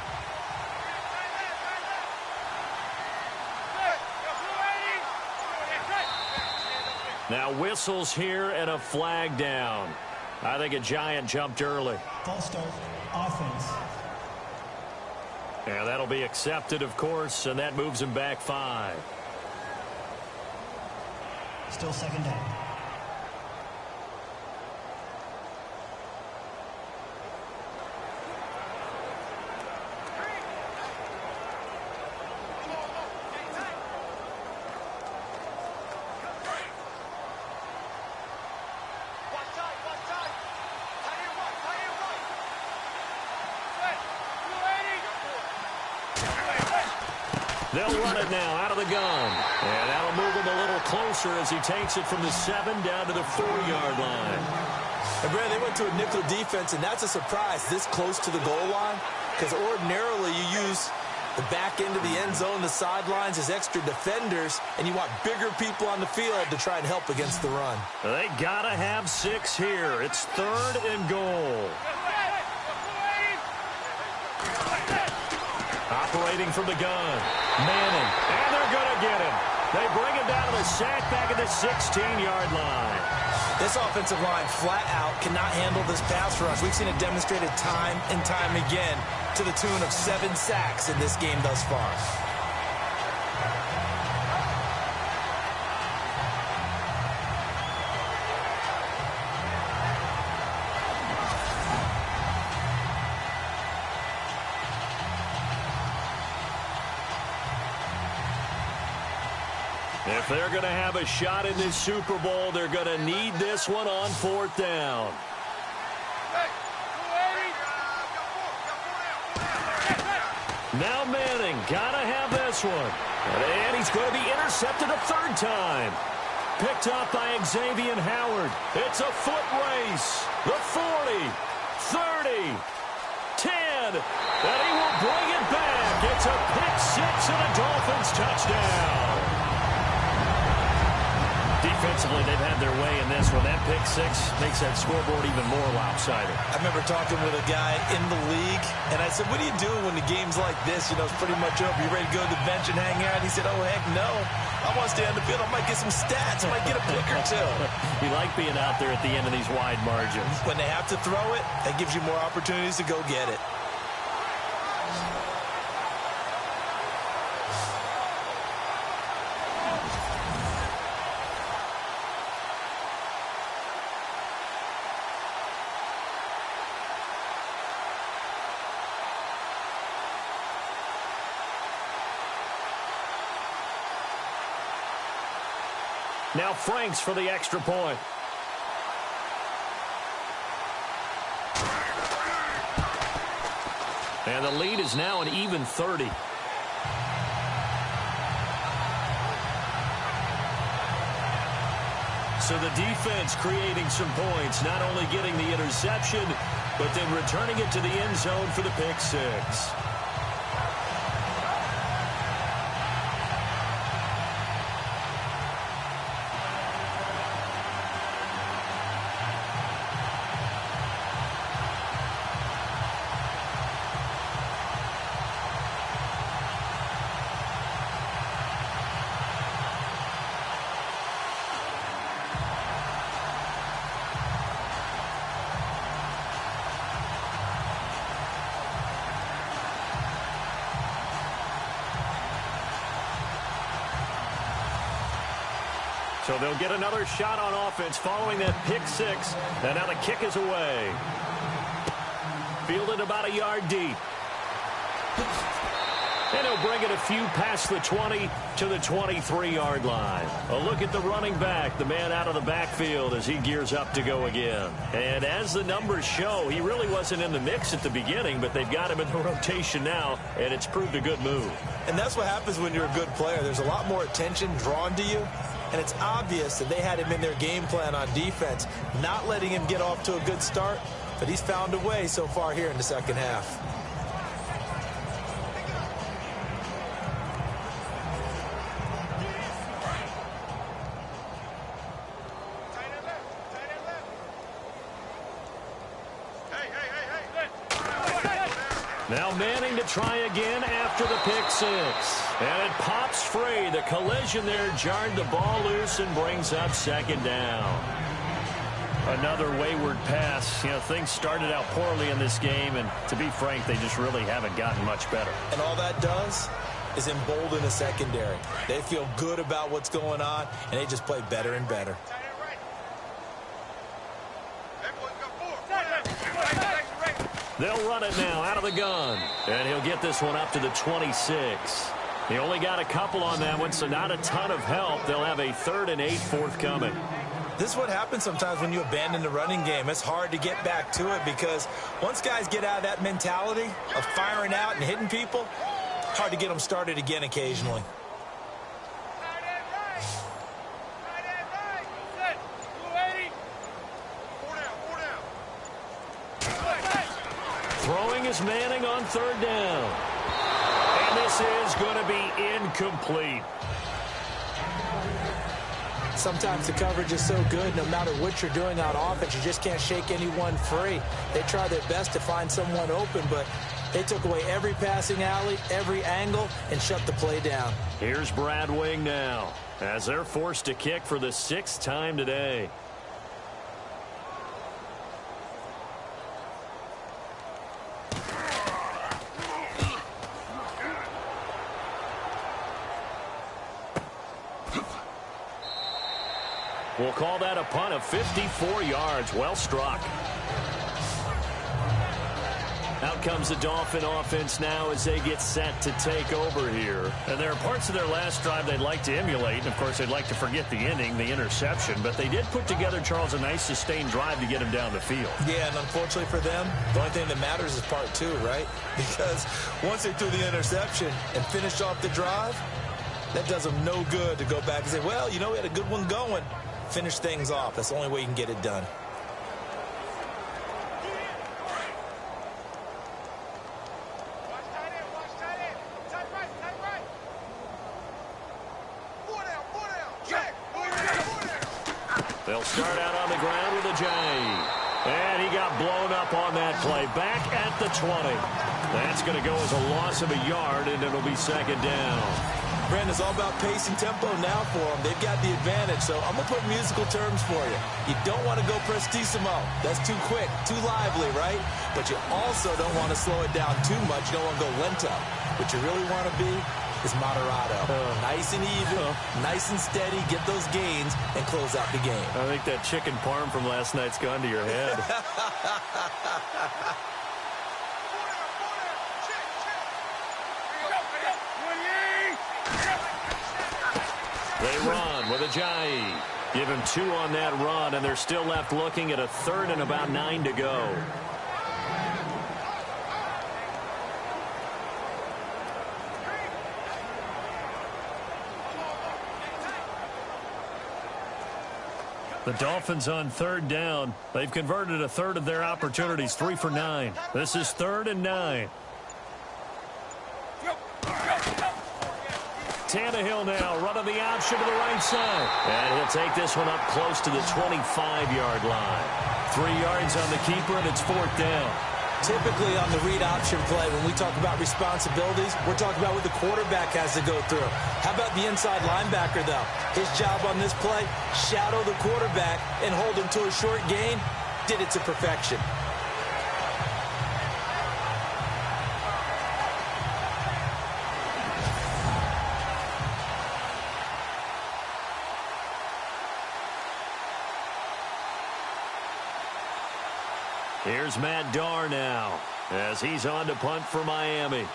Now whistles here and a flag down. I think a Giant jumped early. False start, offense. And that'll be accepted, of course, and that moves him back 5. Still second down. They'll run it now out of the gun. And that'll move him a little closer as he takes it from the 7 down to the 4-yard line. And Brad, they went to a nickel defense, and that's a surprise this close to the goal line. Because ordinarily you use the back end of the end zone, the sidelines as extra defenders, and you want bigger people on the field to try and help against the run. They got to have 6 here. It's 3rd and goal. Operating from the gun. Manning. And they're going to get him. They bring him down to the sack back at the 16-yard line. This offensive line flat out cannot handle this pass rush. We've seen it demonstrated time and time again to the tune of 7 sacks in this game thus far. If they're going to have a shot in this Super Bowl, they're going to need this one on 4th down. Now Manning, got to have this one. And he's going to be intercepted a 3rd time. Picked up by Xavier Howard. It's a foot race. The 40, 30, 10, and he will bring it back. It's a pick 6 and a Dolphins touchdown. Defensively, they've had their way in this one. That pick 6 makes that scoreboard even more lopsided. I remember talking with a guy in the league, and I said, what do you do when the game's like this? You know, it's pretty much over. You ready to go to the bench and hang out? He said, oh, heck no. I want to stay on the field. I might get some stats. I might get a pick or two. You like being out there at the end of these wide margins. When they have to throw it, that gives you more opportunities to go get it. Now Franks for the extra point. And the lead is now an even 30. So the defense creating some points, not only getting the interception, but then returning it to the end zone for the pick 6. So they'll get another shot on offense following that pick 6. And now the kick is away. Fielded about a yard deep. And he'll bring it a few past the 20 to the 23-yard line. A look at the running back, the man out of the backfield as he gears up to go again. And as the numbers show, he really wasn't in the mix at the beginning, but they've got him in the rotation now, and it's proved a good move. And that's what happens when you're a good player. There's a lot more attention drawn to you, and it's obvious that they had him in their game plan on defense, not letting him get off to a good start, but he's found a way so far here in the second half. Now Manning to try again after the pick 6. And it pops free. The collision there jarred the ball loose and brings up second down. Another wayward pass. You know, things started out poorly in this game, and to be frank, they just really haven't gotten much better. And all that does is embolden the secondary. They feel good about what's going on, and they just play better and better. They'll run it now out of the gun. And he'll get this one up to the 26. He only got a couple on that one, so not a ton of help. They'll have a 3rd and 8 forthcoming. This is what happens sometimes when you abandon the running game. It's hard to get back to it because once guys get out of that mentality of firing out and hitting people, hard to get them started again occasionally. Throwing is Manning on 3rd down. And this is going to be incomplete. Sometimes the coverage is so good, no matter what you're doing on offense, you just can't shake anyone free. They try their best to find someone open, but They took away every passing alley, every angle, and shut the play down. Here's Brad Wing now, as they're forced to kick for the 6th time today. We'll call that a punt of 54 yards. Well struck. Out comes the Dolphin offense now as they get set to take over here. And there are parts of their last drive they'd like to emulate. And, of course, they'd like to forget the ending, the interception. But they did put together, Charles, a nice sustained drive to get him down the field. Yeah, and unfortunately for them, the only thing that matters is part 2, right? Because once they threw the interception and finished off the drive, that does them no good to go back and say, well, you know, we had a good one going. Finish things off. That's the only way you can get it done. They'll start out on the ground with a J. And he got blown up on that play. Back at the 20. That's going to go as a loss of a yard, and it'll be 2nd down. Brandon, it's all about pace and tempo now for them. They've got the advantage, so I'm going to put musical terms for you. You don't want to go prestissimo. That's too quick, too lively, right? But you also don't want to slow it down too much. You don't want to go lento. What you really want to be is moderato. Nice and even, nice and steady, get those gains, and close out the game. I think that chicken parm from last night's gone to your head. They run with Ajayi. Give him 2 on that run, and they're still left looking at a 3rd and about 9 to go. The Dolphins on 3rd down. They've converted a 1/3 of their opportunities, 3 for 9. This is 3rd and 9. Tannehill now running the option to the right side. And he'll take this one up close to the 25-yard line. 3 yards on the keeper, and it's 4th down. Typically on the read option play, when we talk about responsibilities, we're talking about what the quarterback has to go through. How about the inside linebacker, though? His job on this play, shadow the quarterback and hold him to a short gain. Did it to perfection. Here's Matt Darr now as he's on to punt for Miami.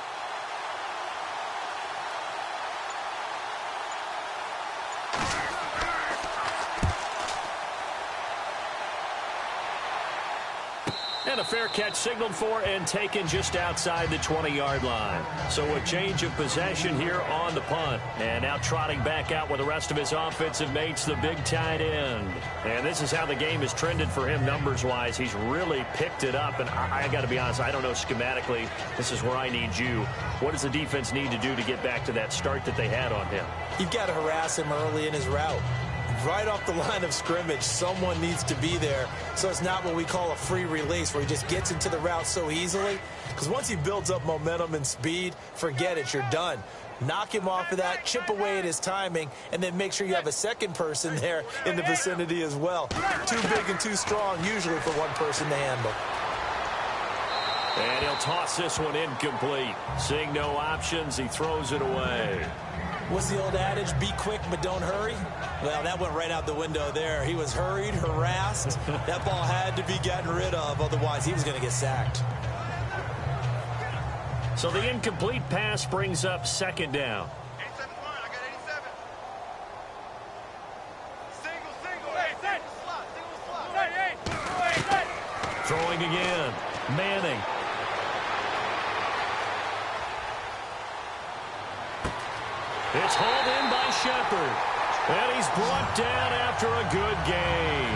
And a fair catch signaled for and taken just outside the 20-yard line. So a change of possession here on the punt. And now trotting back out with the rest of his offensive mates, the big tight end. And this is how the game has trended for him numbers-wise. He's really picked it up. And I got to be honest, I don't know schematically. This is where I need you. What does the defense need to do to get back to that start that they had on him? You've got to harass him early in his route. Right off the line of scrimmage, someone needs to be there. So it's not what we call a free release where he just gets into the route so easily. Because once he builds up momentum and speed, forget it, you're done. Knock him off of that, chip away at his timing, and then make sure you have a second person there in the vicinity as well. Too big and too strong usually for one person to handle. And he'll toss this one incomplete. Seeing no options, he throws it away. What's the old adage? Be quick, but don't hurry. Well, that went right out the window there. He was hurried, harassed. That ball had to be gotten rid of. Otherwise, he was going to get sacked. So the incomplete pass brings up 2nd down. Throwing again. Manning. It's hauled in by Shepard. And he's brought down after a good gain.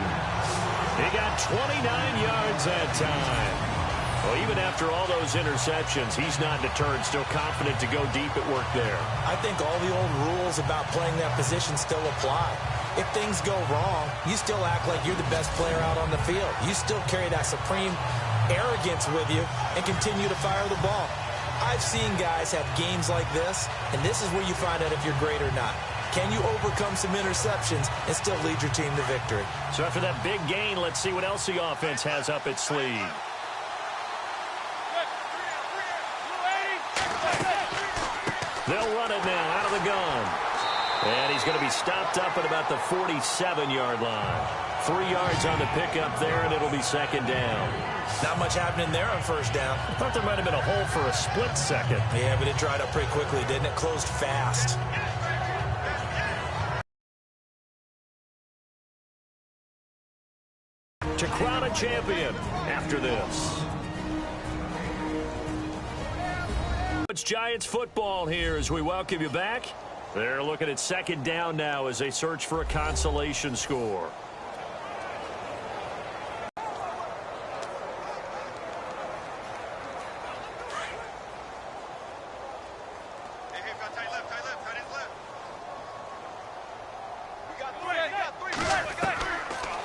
He got 29 yards that time. Well, even after all those interceptions, he's not deterred, still confident to go deep at work there. I think all the old rules about playing that position still apply. If things go wrong, you still act like you're the best player out on the field. You still carry that supreme arrogance with you and continue to fire the ball. I've seen guys have games like this, and this is where you find out if you're great or not. Can you overcome some interceptions and still lead your team to victory? So after that big gain, let's see what else the offense has up its sleeve. They'll run it now out of the gun. And he's going to be stopped up at about the 47-yard line. 3 yards on the pickup there, and it'll be second down. Not much happening there on first down. I thought there might have been a hole for a split second. Yeah, but it dried up pretty quickly, didn't it? Closed fast. To crown a champion after this. It's Giants football here as we welcome you back. They're looking at second down now as they search for a consolation score.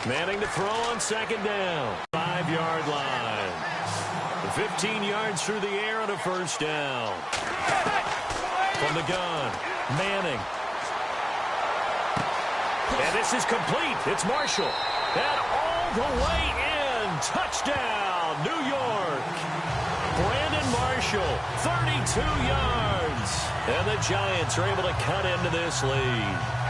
Manning to throw on second down. 5-yard line. 15 yards through the air on a first down. From the gun, Manning. And this is complete. It's Marshall. And all the way in. Touchdown, New York. Brandon Marshall, 32 yards. And the Giants are able to cut into this lead.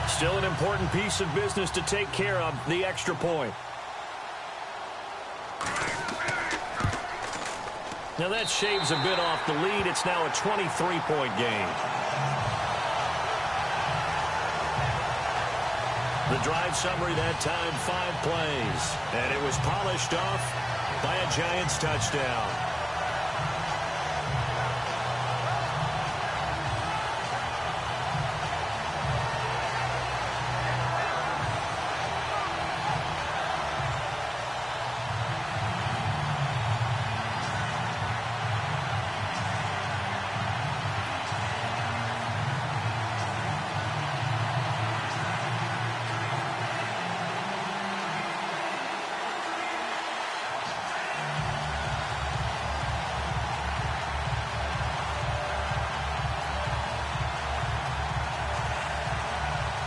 Still an important piece of business to take care of, the extra point. Now that shaves a bit off the lead. It's now a 23-point game. The drive summary that time, 5 plays. And it was polished off by a Giants touchdown.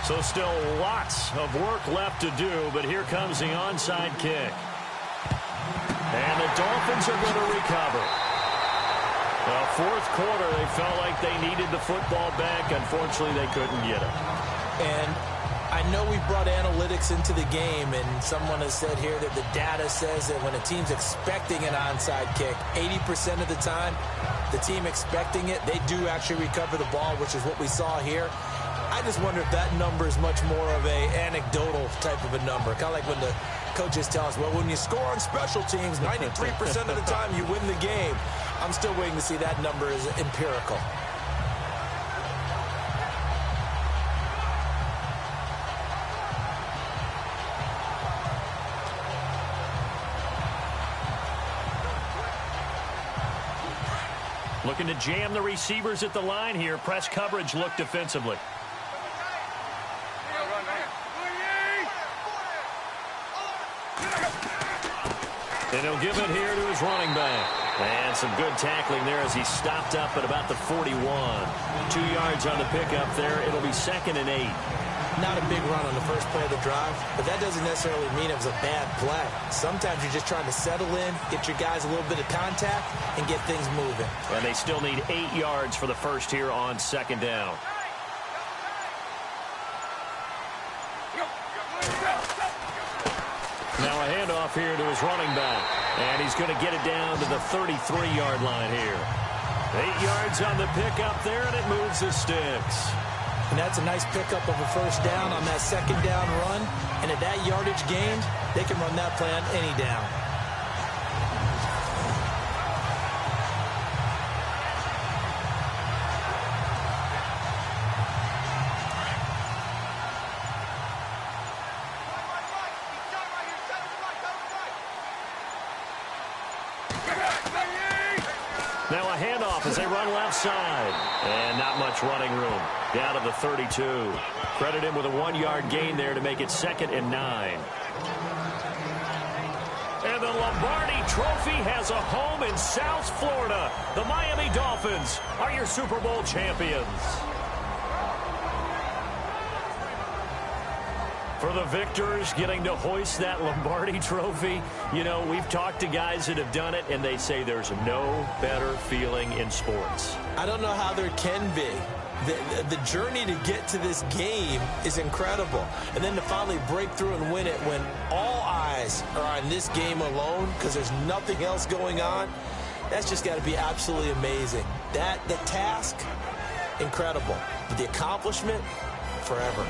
So still lots of work left to do, but here comes the onside kick. And the Dolphins are going to recover. The fourth quarter, they felt like they needed the football back. Unfortunately, they couldn't get it. And I know we brought analytics into the game, and someone has said here that the data says that when a team's expecting an onside kick, 80% of the time, the team expecting it, they do actually recover the ball, which is what we saw here. I just wonder if that number is much more of a anecdotal type of a number. Kind of like when the coaches tell us, well, when you score on special teams, 93% of the time you win the game. I'm still waiting to see that number is empirical. Looking to jam the receivers at the line here. Press coverage look defensively. And he'll give it here to his running back. And some good tackling there as he stopped up at about the 41. 2 yards on the pickup there. It'll be 2nd and 8. Not a big run on the first play of the drive, but that doesn't necessarily mean it was a bad play. Sometimes you're just trying to settle in, get your guys a little bit of contact, and get things moving. And they still need 8 yards for the first here on 2nd down. Now a handoff here to his running back. And he's going to get it down to the 33-yard line here. 8 yards on the pickup there, and it moves the sticks. And that's a nice pickup of a first down on that second down run. And at that yardage gained, they can run that play on any down. Now a handoff as they run left side. And not much running room. Down to the 32. Credit him with a 1-yard gain there to make it 2nd and 9. And the Lombardi Trophy has a home in South Florida. The Miami Dolphins are your Super Bowl champions. For the victors, getting to hoist that Lombardi Trophy, you know, we've talked to guys that have done it, and they say there's no better feeling in sports. I don't know how there can be. The journey to get to this game is incredible. And then to finally break through and win it when all eyes are on this game alone because there's nothing else going on, that's just got to be absolutely amazing. The task, incredible. But the accomplishment, forever.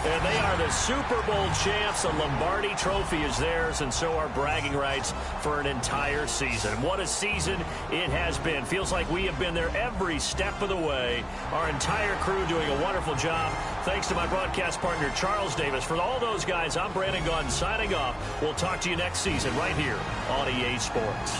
And they are the Super Bowl champs. The Lombardi Trophy is theirs, and so are bragging rights for an entire season. What a season it has been. Feels like we have been there every step of the way. Our entire crew doing a wonderful job. Thanks to my broadcast partner, Charles Davis. For all those guys, I'm Brandon Gaudin signing off. We'll talk to you next season right here on EA Sports.